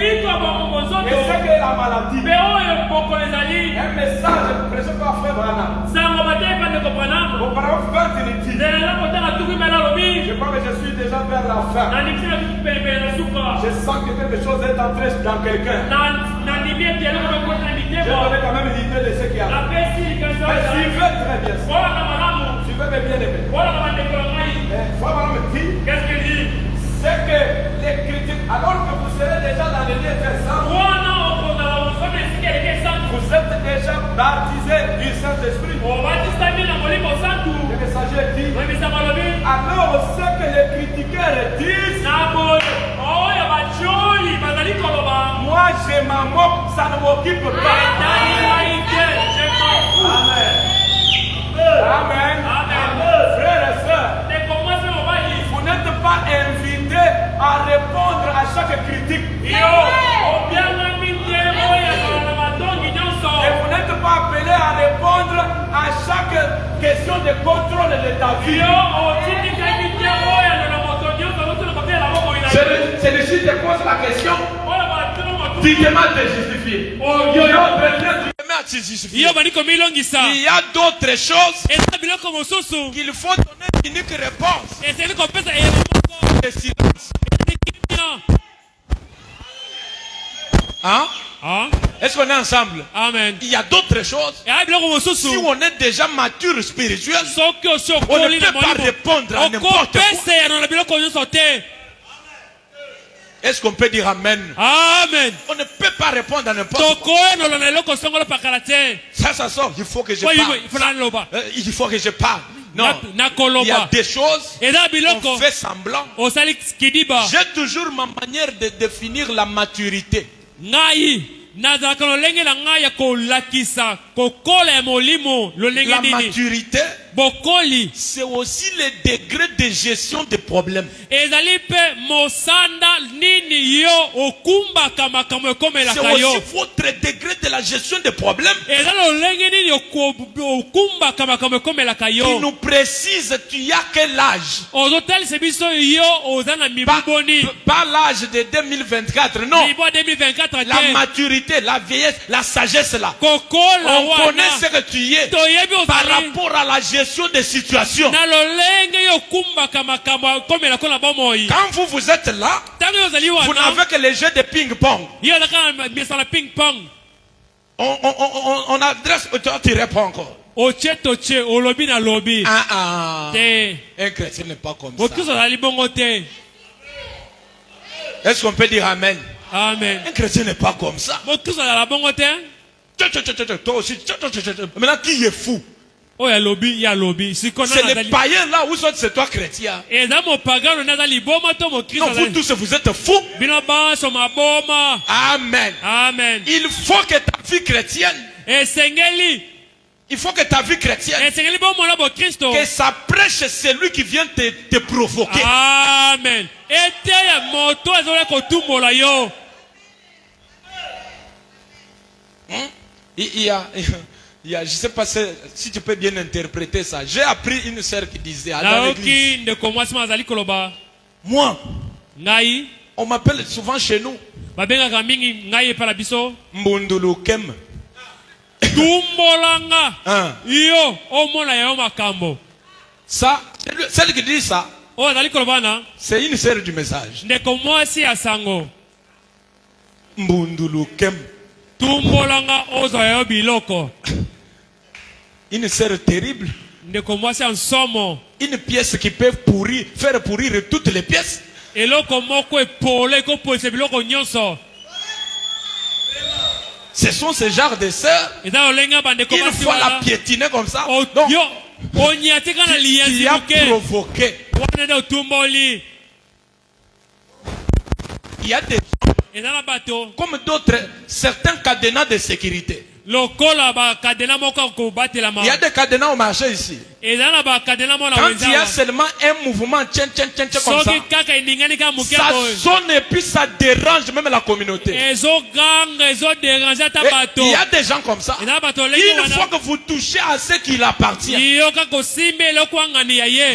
et c'est que la maladie, un message prêché par Frère Branham. Au paragraphe 20, il dit, je crois que je suis déjà vers la fin. Je sens que quelque chose est entré dans quelqu'un. J'ai donné quand même l'idée de ce qui arrive. Mais suivez très bien ça. Suivez mes bien-aimés. Frère Branham dit, qu'est-ce qu'il dit? C'est que les critiques, alors que vous serez déjà dans les lieux très saints, vous êtes déjà baptisés du Saint-Esprit. Le messager dit, alors ce que les critiqueurs disent, moi je m'en moque, ça ne m'occupe pas. Amen. Amen. Frères et sœurs, vous n'êtes pas invités mission de contrôle de ta vie. Celui-ci te pose la question. Tu demandes de justifier. Il y a d'autres choses qu'il faut donner une unique réponse. Le silence. Hein? Est-ce qu'on est ensemble? Amen. Il y a d'autres choses. Si on est déjà mature spirituel, on ne peut pas répondre à n'importe quoi. Est-ce qu'on peut dire Amen? Amen. On ne peut pas répondre à n'importe quoi. Ça sort. Il faut que je parle. Il faut que je parle. Non. Il y a des choses. On fait semblant. J'ai toujours ma manière de définir la maturité. La maturité, c'est aussi le degré de gestion des problèmes. C'est aussi votre degré de la gestion des problèmes qui nous précise tu as quel âge. Pas l'âge de 2024, non. La maturité, la vieillesse, la sagesse là. On connaît ce que tu es par rapport à la gestion des situations. Quand vous êtes là, vous n'avez que les jeux de ping-pong. On adresse, toi tu réponds encore. Un chrétien n'est pas comme ça. Est-ce qu'on peut dire Amen? Amen. Un chrétien n'est pas comme ça. Toi aussi. Maintenant, qui est fou? C'est les païens là, où c'est toi chrétien? Non, vous tous, vous êtes fous. Amen. Amen. Il faut que ta vie chrétienne, il faut que ta vie chrétienne, que ça prêche celui qui vient te provoquer. Amen. Il y a, je ne sais pas si tu peux bien interpréter ça. J'ai appris une sœur qui disait à l'église. Moi, on m'appelle souvent chez nous Mbundulukem. Ça, celle qui dit ça, c'est une sœur du message. Mbundulukem. Une sœur terrible. Une pièce qui peut faire pourrir toutes les pièces. Ce sont ces genres de sœurs. Une fois la piétiner comme ça, donc, tu as provoqué. Il y a des gens, comme d'autres, certains cadenas de sécurité. Il y a des cadenas au marché ici. Quand il y a seulement un mouvement, comme ça, ça sonne et puis ça dérange même la communauté. Et il y a des gens comme ça. Une fois que vous touchez à ce qui appartient,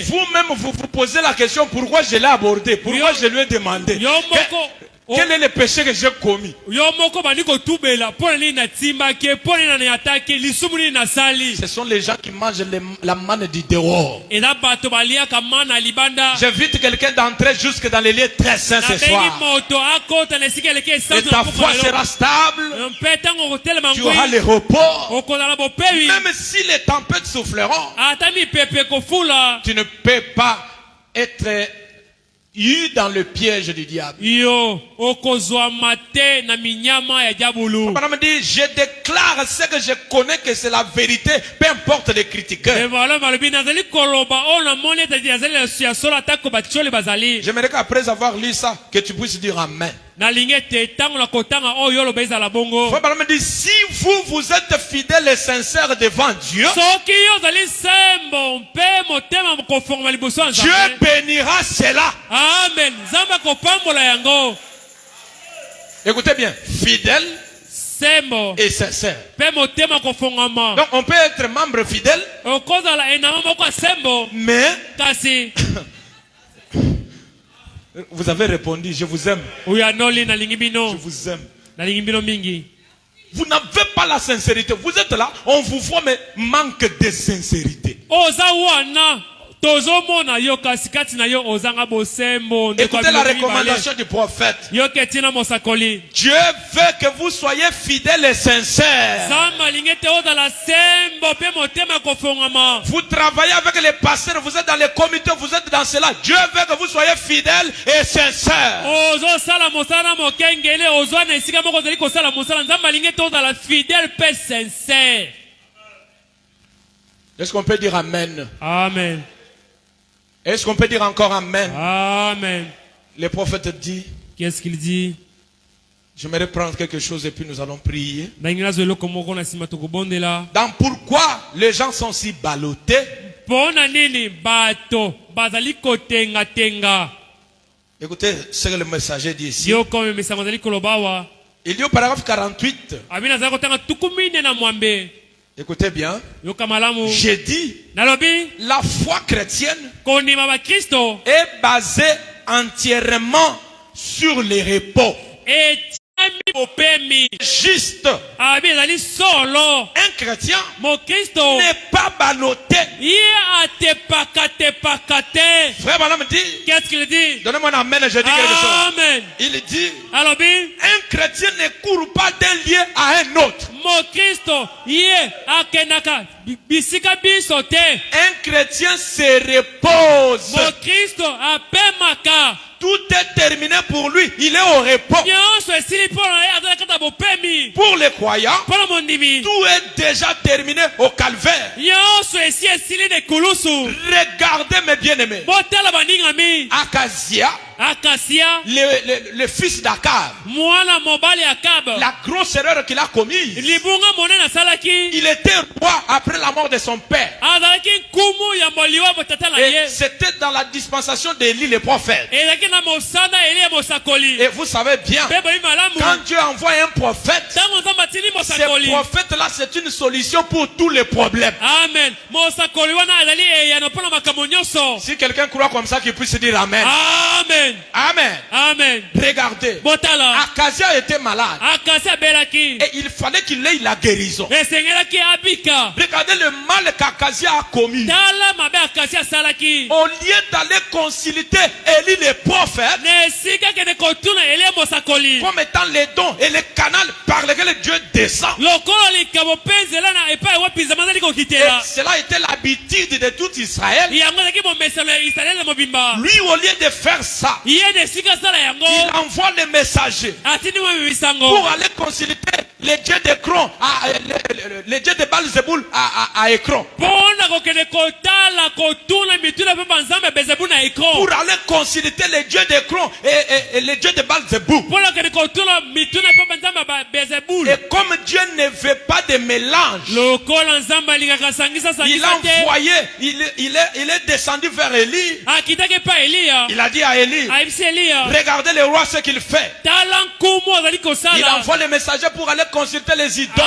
vous-même vous posez la question, pourquoi je l'ai abordé, pourquoi je lui ai demandé. Quel est le péché que j'ai commis? Ce sont les gens qui mangent la manne du dehors. J'invite quelqu'un d'entrer jusque dans les lieux très saints ce soir. Et ta foi sera stable. Tu auras le repos. Même si les tempêtes souffleront, tu ne peux pas être dans le piège du diable. Madame me dit, je déclare ce que je connais que c'est la vérité, peu importe les critiqueurs. J'aimerais qu'après avoir lu ça, que tu puisses dire Amen. Madame me dit, si vous êtes fidèle et sincère devant Dieu, Dieu bénira cela. Amen. Écoutez bien, fidèle, et sincère. Donc on peut être membre fidèle, mais vous avez répondu, je vous aime. Je vous aime. Vous n'avez pas la sincérité. Vous êtes là, on vous voit, mais manque de sincérité. Écoutez la recommandation du prophète. Dieu veut que vous soyez fidèles et sincères. Vous travaillez avec les pasteurs, vous êtes dans les comités, vous êtes dans cela. Dieu veut que vous soyez fidèles et sincères. Est-ce qu'on peut dire amen? Amen. Est-ce qu'on peut dire encore amen? Amen. Le prophète dit. Qu'est-ce qu'il dit? J'aimerais prendre quelque chose et puis nous allons prier. Dans pourquoi les gens sont si ballottés? Écoutez ce que le messager dit ici. Il dit au paragraphe 48. Écoutez bien. J'ai dit, la foi chrétienne est basée entièrement sur les repos. Juste. Un chrétien n'est pas ballotté. Frère Branham dit. Qu'est-ce qu'il dit? Donnez-moi un amen, je dis quelque chose. Amen. Il dit. Un chrétien ne court pas d'un lieu à un autre. Un chrétien se repose. Tout est terminé pour lui. Il est au repos. Pour les croyants, tout est déjà terminé au calvaire. Regardez mes bien-aimés. Acasia, le fils d'Akab, la grosse erreur qu'il a commise, il était roi après la mort de son père. Et c'était dans la dispensation d'Élie le prophète. Et vous savez bien, quand Dieu envoie un prophète, ce prophète-là, c'est une solution pour tous les problèmes. Amen. Si quelqu'un croit comme ça, qu'il puisse dire Amen. Amen. Amen. Amen. Regardez. Acasia était malade. Et il fallait qu'il ait la guérison. Regardez le mal qu'Acasia a commis. Au lieu d'aller consulter Élie le prophète, comme étant les dons et les canaux par lesquels Dieu descend. Et cela était l'habitude de tout Israël. Lui, au lieu de faire ça, il envoie les messagers pour aller consulter les dieux d'Écron, les dieux de Baal-Zéboul à Écron. Pour aller consulter les dieux d'Écron et les dieux de Baal-Zéboul. Et comme Dieu ne veut pas de mélange, il a envoyé, il est descendu vers Élie. Il a dit à Élie, regardez le roi ce qu'il fait. Il envoie les messagers pour aller consulter les idoles.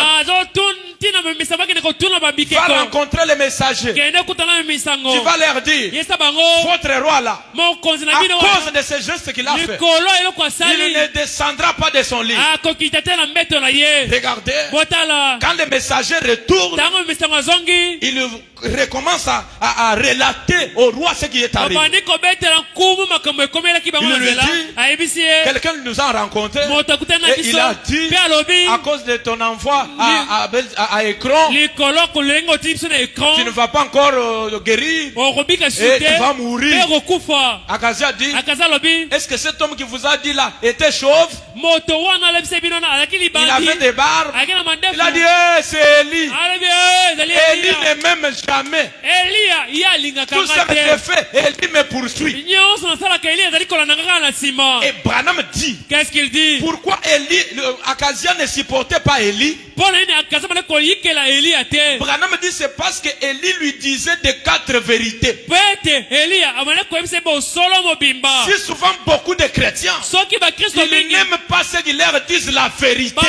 Va rencontrer les messagers. Tu vas leur dire, votre roi là, à cause de ces gestes qu'il a fait, il ne descendra pas de son lit. Regardez, quand les messagers retournent, il recommence à relater au roi ce qui est arrivé. Il lui dit, quelqu'un nous a rencontrés et il a dit, à cause de ton envoi à Écron, tu ne vas pas encore guérir et tu vas mourir. Acasia dit, est-ce que cet homme qui vous a dit là était chauve? Il avait des barbes. Il a dit, c'est Élie. Élie ne m'aime jamais. Tout ce que j'ai fait, Élie me poursuit. Et Branham dit, qu'est-ce qu'il dit? Pourquoi Acasia ne supportait pas Élie? Branham dit c'est parce que Élie lui disait des 4 vérités. Si souvent beaucoup de chrétiens ils n'aiment pas ceux qui leur disent la vérité.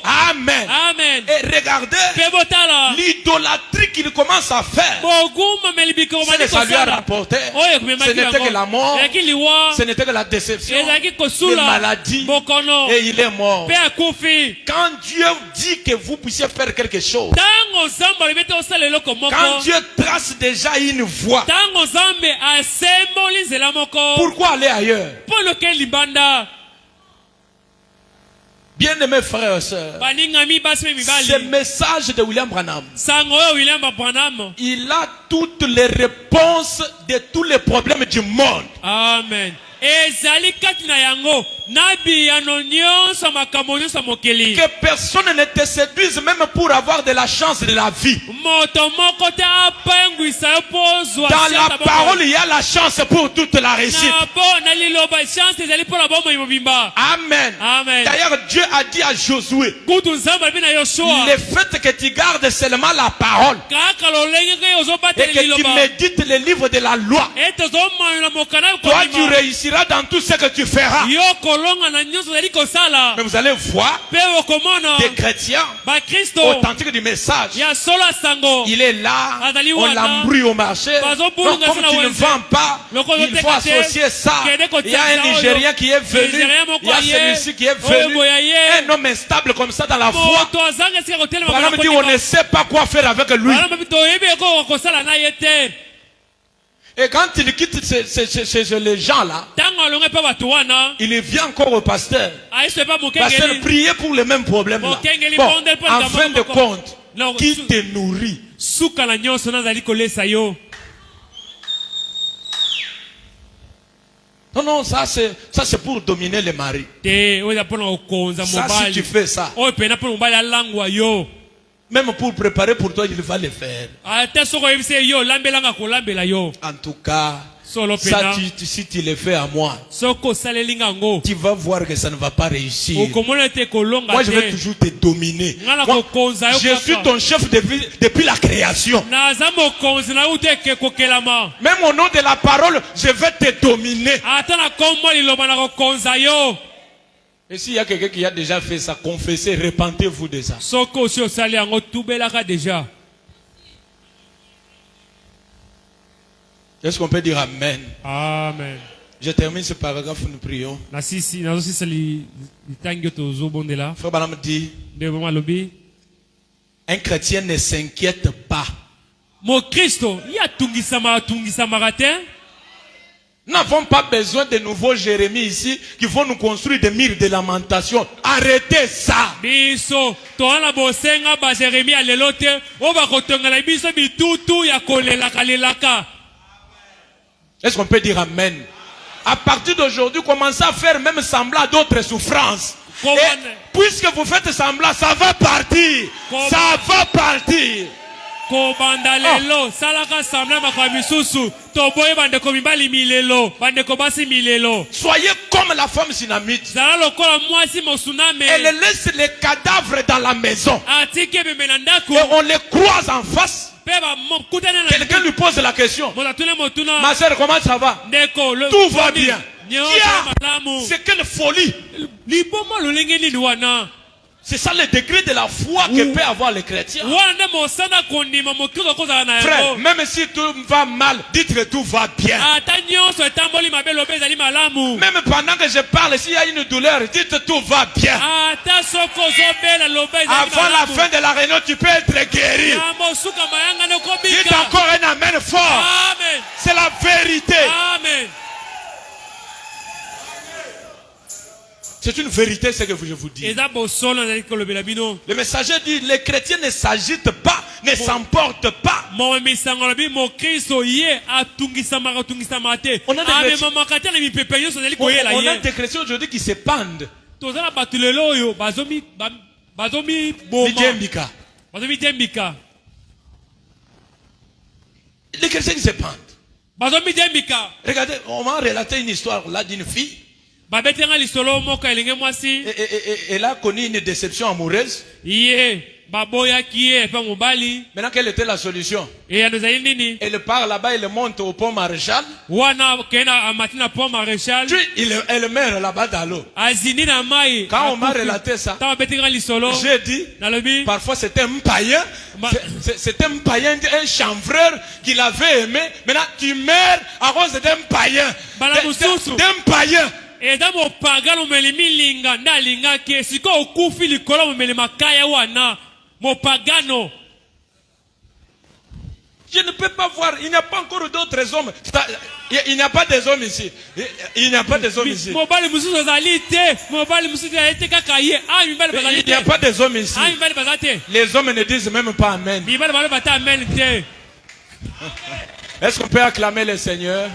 Amen. Et regardez l'idolâtrie qu'il commence à faire. Ce que ça lui a rapporté, ce n'était que la mort, ce n'était que la déception, les maladies, et il est mort. Quand Dieu dit que vous puissiez faire quelque chose, quand Dieu trace déjà une voie, pourquoi aller ailleurs? Bien-aimés frères et sœurs, ce message de William Branham, il a toutes les réponses de tous les problèmes du monde. Amen. Que personne ne te séduise même pour avoir de la chance de la vie. Dans la parole, il y a la chance pour toute la réussite. Amen. D'ailleurs, Dieu a dit à Josué, le fait que tu gardes seulement la parole et que tu médites les livres de la loi, toi tu réussiras dans tout ce que tu feras. Mais vous allez voir des chrétiens authentiques du message. Il est là, on l'embrouille au marché. Donc, comme tu ne vends pas, il faut associer ça. Il y a un Nigérien qui est venu, il y a celui-ci qui est venu, un homme instable comme ça dans la foi. Voilà, me dit on ne sait pas quoi faire avec lui. Et quand il quitte les gens-là, il vient encore au pasteur. Pasteur, priez pour les mêmes problèmes-là. Bon, en fin de compte, qui te nourrit? Non, ça c'est pour dominer les maris. Ça, si tu fais ça, même pour préparer pour toi, il va le faire. En tout cas, ça, si tu le fais à moi, tu vas voir que ça ne va pas réussir. Moi, je vais toujours te dominer. Moi, je suis ton chef depuis la création. Même au nom de la parole, je vais te dominer. Et s'il y a quelqu'un qui a déjà fait ça, confessez, repentez-vous de ça. Est-ce qu'on peut dire Amen? Amen. Je termine ce paragraphe, nous prions. Frère Branham dit, un chrétien ne s'inquiète pas. Nous n'avons pas besoin de nouveaux Jérémie ici qui vont nous construire des murs de lamentation. Arrêtez ça. Est-ce qu'on peut dire Amen? À partir d'aujourd'hui, commencez à faire même semblant à d'autres souffrances. Et puisque vous faites semblant, ça va partir. Ça va partir. Soyez comme la femme sunamite. Elle laisse les cadavres dans la maison. Et on les croise en face. Quelqu'un lui pose la question. Ma soeur, comment ça va? Tout va bien. C'est quelle folie. C'est ça le degré de la foi que peut avoir les chrétiens. Frère, même si tout va mal, dites que tout va bien. Même pendant que je parle, s'il y a une douleur, dites que tout va bien. Avant la fin de la réunion, tu peux être guéri. Dites encore un amen fort. C'est la vérité. Amen. C'est une vérité ce que je vous dis. Le messager dit, les chrétiens ne s'agitent pas, ne s'emportent pas. On a des chrétiens aujourd'hui qui se pendent. Les chrétiens qui se pendent. Regardez, on m'a relaté une histoire là d'une fille. Elle a connu une déception amoureuse. Maintenant, quelle était la solution? Elle part là-bas, elle monte au pont Maréchal. Puis elle meurt là-bas dans l'eau. Quand on m'a relaté ça, j'ai dit, parfois c'était un païen, c'était un païen, un chanvreur qu'il avait aimé. Maintenant, tu meurs à cause d'un païen. D'un païen. Je ne peux pas voir, il n'y a pas encore d'autres hommes. Il n'y a pas des hommes ici. Il n'y a pas des hommes ici. Il n'y a pas des hommes ici. Les hommes ne disent même pas Amen. Est-ce qu'on peut acclamer le Seigneur?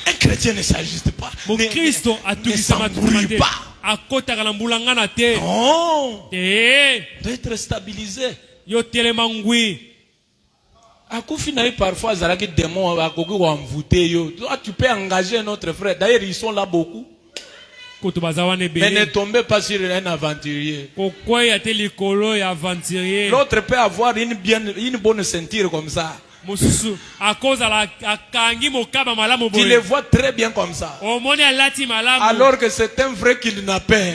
Un chrétien ne s'ajuste pas. Ne s'embrouille pas. Non. D'être stabilisé. Parfois, tu peux engager notre frère. D'ailleurs, ils sont là beaucoup. Mais ne tombez pas sur un aventurier. L'autre peut avoir une bonne ceinture comme ça. Tu les vois très bien comme ça. Alors que c'est un vrai kidnappeur.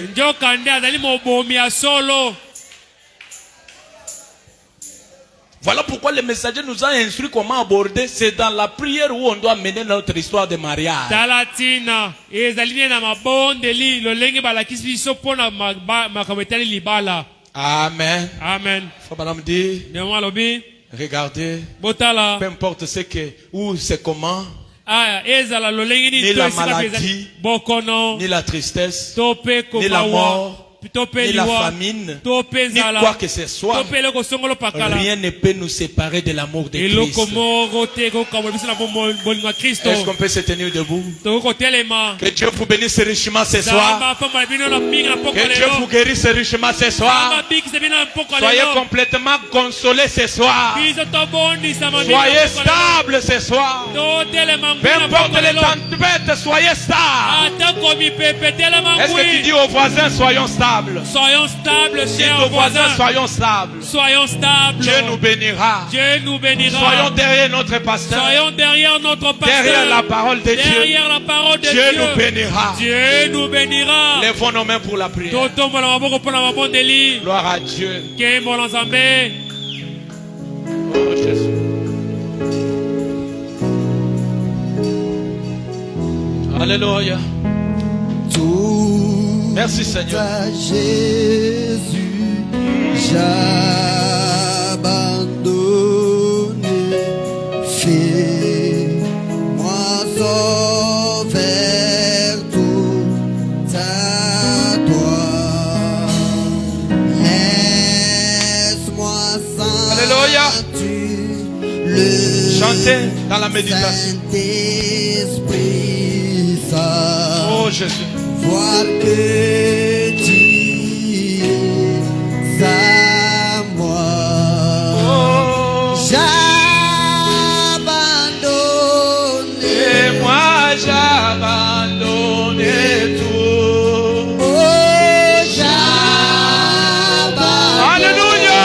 Voilà pourquoi le messager nous a instruit comment aborder. C'est dans la prière où on doit mener notre histoire de mariage. Amen. Amen. Faut madame dire. Regardez, peu importe ce que, où c'est comment, ni la maladie, ni la tristesse, ni la mort, ni la famine, ni quoi que ce soit, rien ne peut nous séparer de l'amour de Christ. Est-ce qu'on peut se tenir debout? Que Dieu vous bénisse richement ce soir. Que Dieu vous guérisse richement ce soir. Soyez complètement consolés ce soir. Soyez stables ce soir. Peu importe les tempêtes, soyez stables. Est-ce que tu dis aux voisins, soyons stables? Soyons stables, chers voisins. Soyons stables. Soyons stables. Dieu nous bénira. Dieu nous bénira. Soyons derrière notre pasteur. Soyons derrière notre pasteur. Derrière la parole de Dieu. Derrière la parole de Dieu nous bénira. Dieu nous bénira. Lèvons nos mains pour la prière. Gloire à Dieu. Oh Jésus. Alléluia. Merci Seigneur. Jésus, j'abandonne. Fais-moi sauver tout à toi. Laisse-moi sentir le chantez dans la méditation. Saint-Esprit Saint. Oh Jésus. Voir que tu es à moi. Oh. J'abandonne. Et moi j'abandonne tout. Oh, j'abandonne. Alléluia.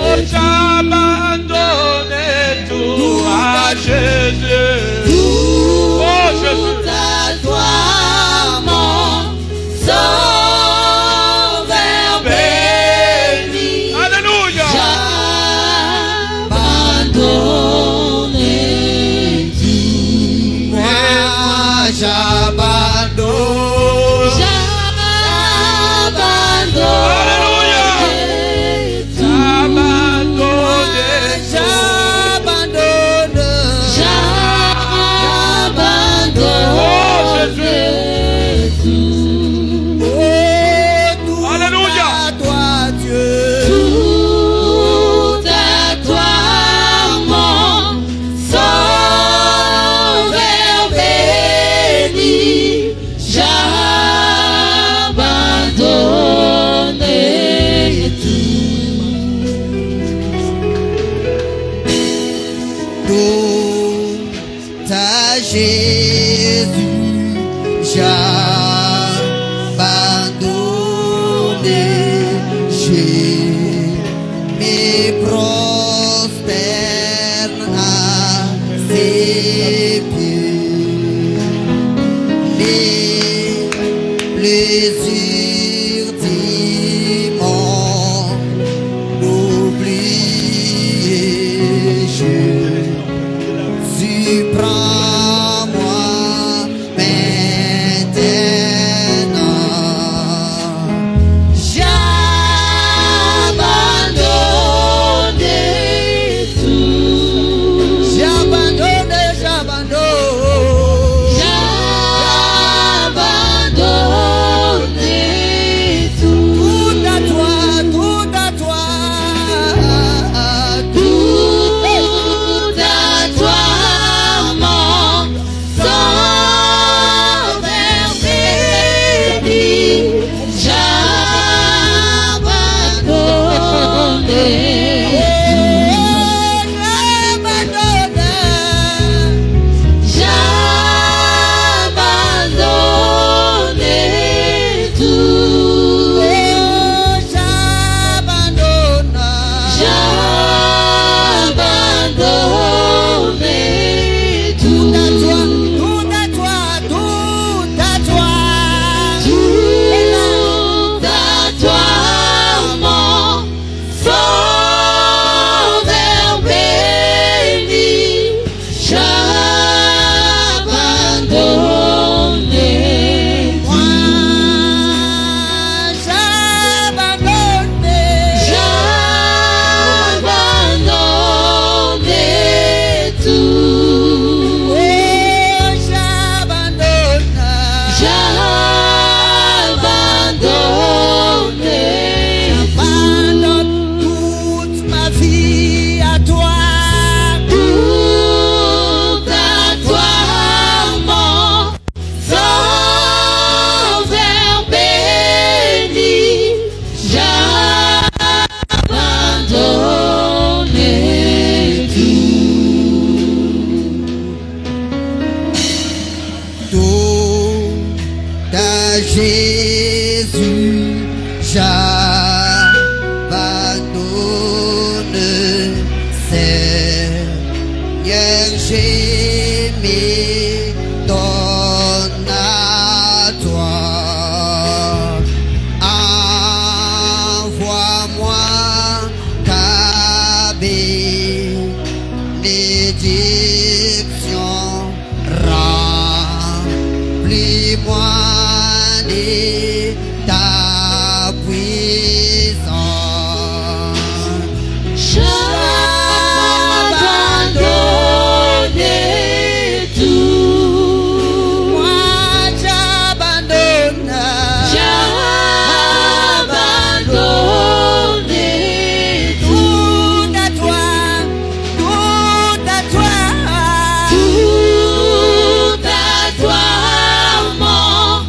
Oh, j'abandonne tout à Jésus. Oh Jésus. J'abandonne. Jésus, j'abandonne, je me prosterne à ses pieds. Les plaisirs du monde, n'oubliez, Jésus, prends-moi maintenant. J'abandonne tout. J'abandonne. Jésus, j'abandonne, Seigneur, je me donne à toi. Envoie-moi ta bénédiction, remplis-moi de ta puissance. J'abandonne tout. Moi j'abandonne. J'abandonne tout à toi, tout à toi, tout à toi, mon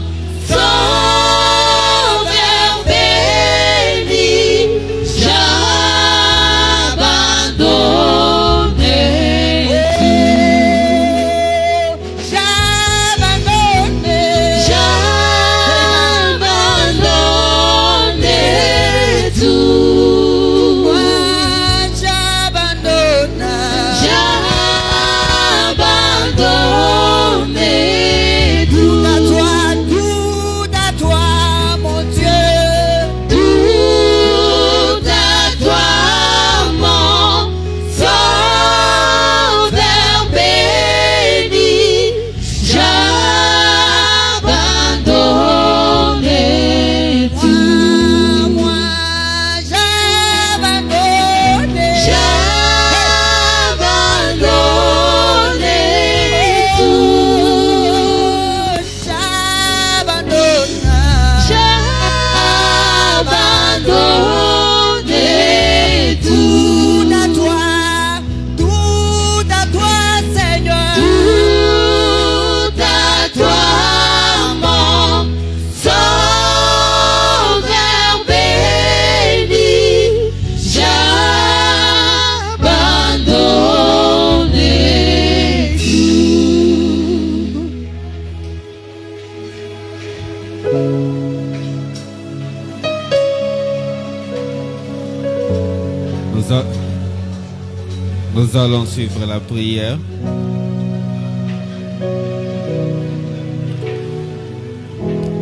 Nous allons suivre la prière.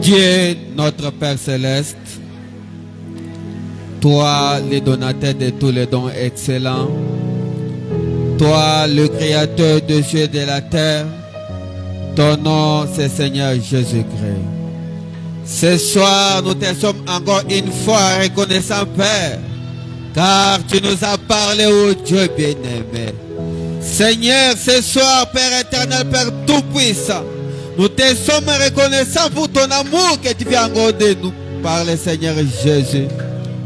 Dieu, notre Père Céleste, toi, le donateur de tous les dons excellents, toi, le créateur de cieux et de la terre, ton nom, c'est Seigneur Jésus-Christ. Ce soir, nous te sommes encore une fois reconnaissants, Père, car tu nous as parlé, ô Dieu bien-aimé. Seigneur, ce soir, Père éternel, Père tout-puissant, nous te sommes reconnaissants pour ton amour que tu viens encore de nous parler, Seigneur Jésus.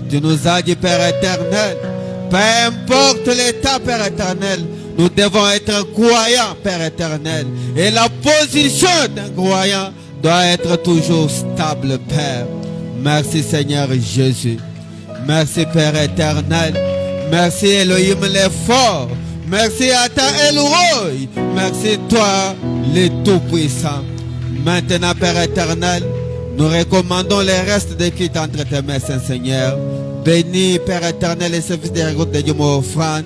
Tu nous as dit, Père éternel, peu importe l'état, Père éternel, nous devons être croyants, Père éternel. Et la position d'un croyant doit être toujours stable, Père. Merci, Seigneur Jésus. Merci, Père éternel. Merci, Elohim le fort. Merci à ta Elroy. Merci, toi, le Tout-Puissant. Maintenant, Père éternel, nous recommandons les restes de quitte entre tes mains, Saint-Seigneur. Bénis, Père éternel, les services de route de Dieu, mon offrande.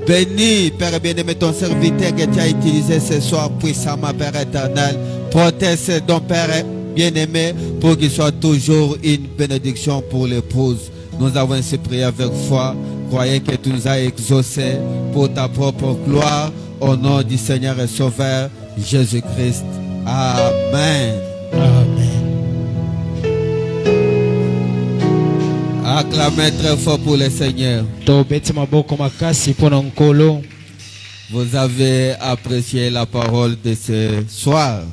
Bénis, Père bien-aimé, ton serviteur que tu as utilisé ce soir puissamment, Père éternel. Protège ton Père bien-aimé pour qu'il soit toujours une bénédiction pour l'épouse. Nous avons ainsi prié avec foi. Croyez que tu nous as exaucés pour ta propre gloire. Au nom du Seigneur et Sauveur, Jésus-Christ. Amen. Amen. Acclamez très fort pour le Seigneur. Vous avez apprécié la parole de ce soir.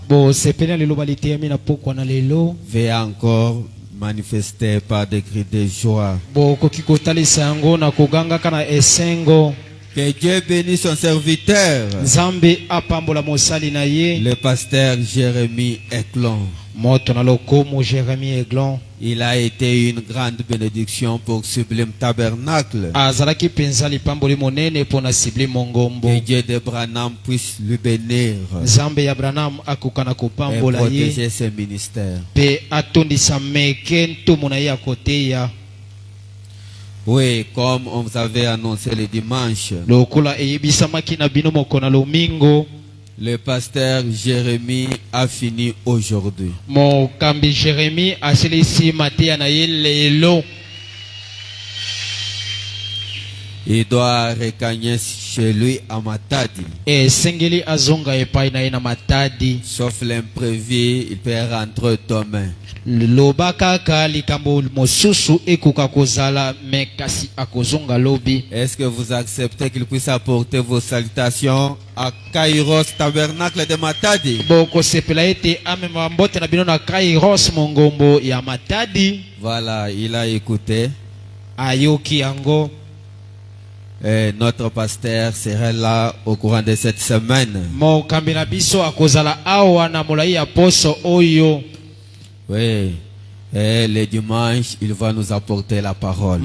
Veuillez encore manifester par des cris de joie. Que Dieu bénisse son serviteur, le pasteur Jérémie Eklon. Il a été une grande bénédiction pour Sublime Tabernacle. Que Dieu de Branham puisse lui bénir et protéger ses ministères. Oui, comme on vous avait annoncé le dimanche, le pasteur Jérémie a fini aujourd'hui. Il doit regagner chez lui à Matadi. Sauf l'imprévu, il peut rentrer demain. Est-ce que vous acceptez qu'il puisse apporter vos salutations à Kairos Tabernacle de Matadi? Voilà, il a écouté. Et notre pasteur sera là au courant de cette semaine. Oui. Et le dimanche, il va nous apporter la parole.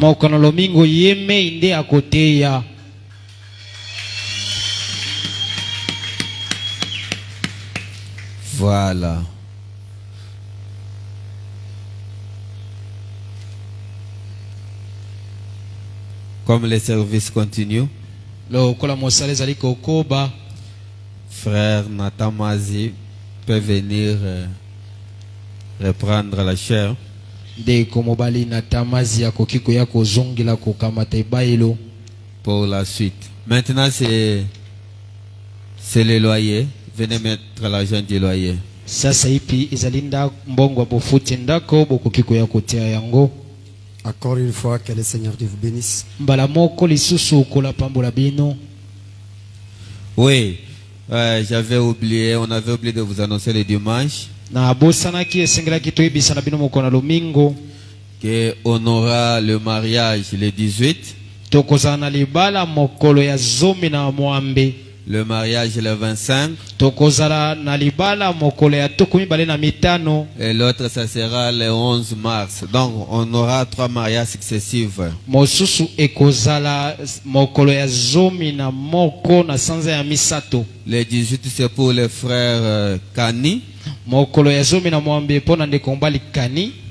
Voilà. Comme les services continuent, frère Nathan Mazi peut venir reprendre la chair. Pour la suite. Maintenant, c'est le loyer. Venez mettre l'argent du loyer. Encore une fois, que le Seigneur Dieu vous bénisse. Oui, j'avais oublié, on avait oublié de vous annoncer le dimanche qu'on aura le mariage le 18, le mariage le 25, et l'autre ça sera le 11 mars. Donc on aura 3 mariages successifs. Le 18 c'est pour le frère Kani.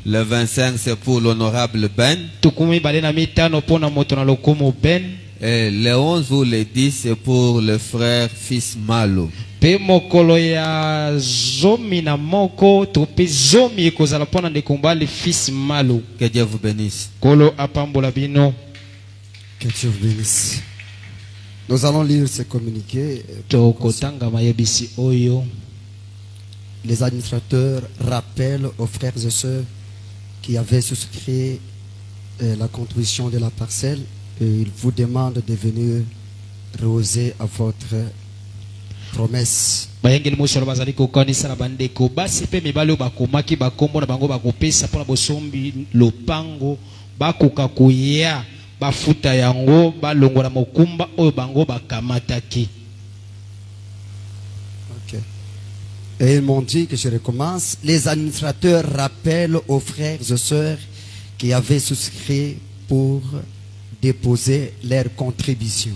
Le 25 c'est pour l'honorable Ben. Et les 11 ou les 10, c'est pour le frère fils Malo. Pe mokolo ya zomi na moko to pe zomi ekozala pona de kombali fils Malo. Que Dieu vous bénisse. Kolo apambola bino. Que Dieu vous bénisse. Nous allons lire ce communiqué. Les administrateurs rappellent aux frères et sœurs qui avaient souscrit la contribution de la parcelle et ils vous demandent de venir rehausser à votre promesse. Bayengeli mosolo bazali kokanisa na bandeko basi pe mibalo bakomaki bakombo na bango bakopesa pona bosombi lopango bakoka koya bafuta yango balongola mokumba oyo bango bakamataki. OK. Et ils m'ont dit que je recommence. Les administrateurs rappellent aux frères et sœurs qui avaient souscrit pour déposer leur contribution.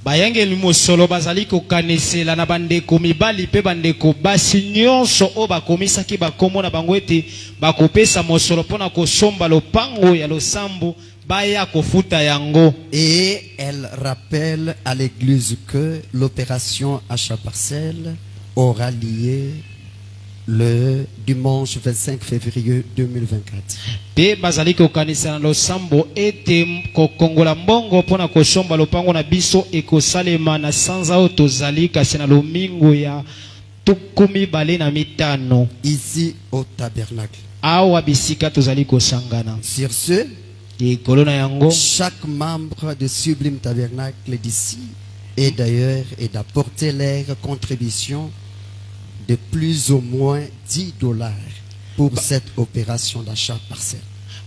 Bayengeli mosolo bazali kokanisela na bandeko mibali pe bandeko basi nyonso o bakomisaki bakombo na bango ete bakopesa mosolo pona kosomba lopango ya losambo baya kofuta yango. Et elle rappelle à l'église que l'opération achat parcelle aura lieu le dimanche 25 février 2024. Pe bazali kokanisela na losambo ete kokongola mbongo pona kosomba lopango na biso ekosalema na sanza o tozali kasi na lomingo ya tukumi bale na mitano ici au tabernacle. Awa bisika tozali kosangana. Sur ce, chaque membre du Sublime Tabernacle d'ici et d'ailleurs est d'apporter leur contribution de plus ou moins $10 pour cette opération d'achat parcelle.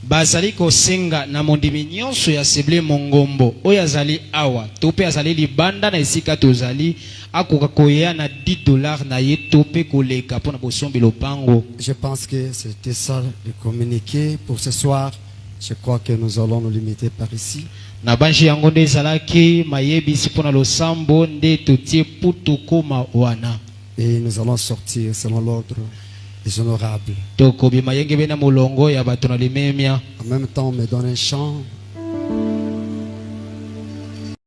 Bazali kosenga na mondimi nyonso ya seble mongombo oyo azali awa tope azali libanda na esika tozali akoka koya na $10 na ye tope koleka pona bosombi lopango. Je pense que c'était ça le communiqué pour ce soir. Je crois que nous allons nous limiter par ici. Na banji yango nde ezalaki mayebisi pona losambo nde totie putu koma wana. Et nous allons sortir selon l'ordre des honorables. Tokobi mayenge bena molongo ya bato na limemia. En même temps, on me donne un chant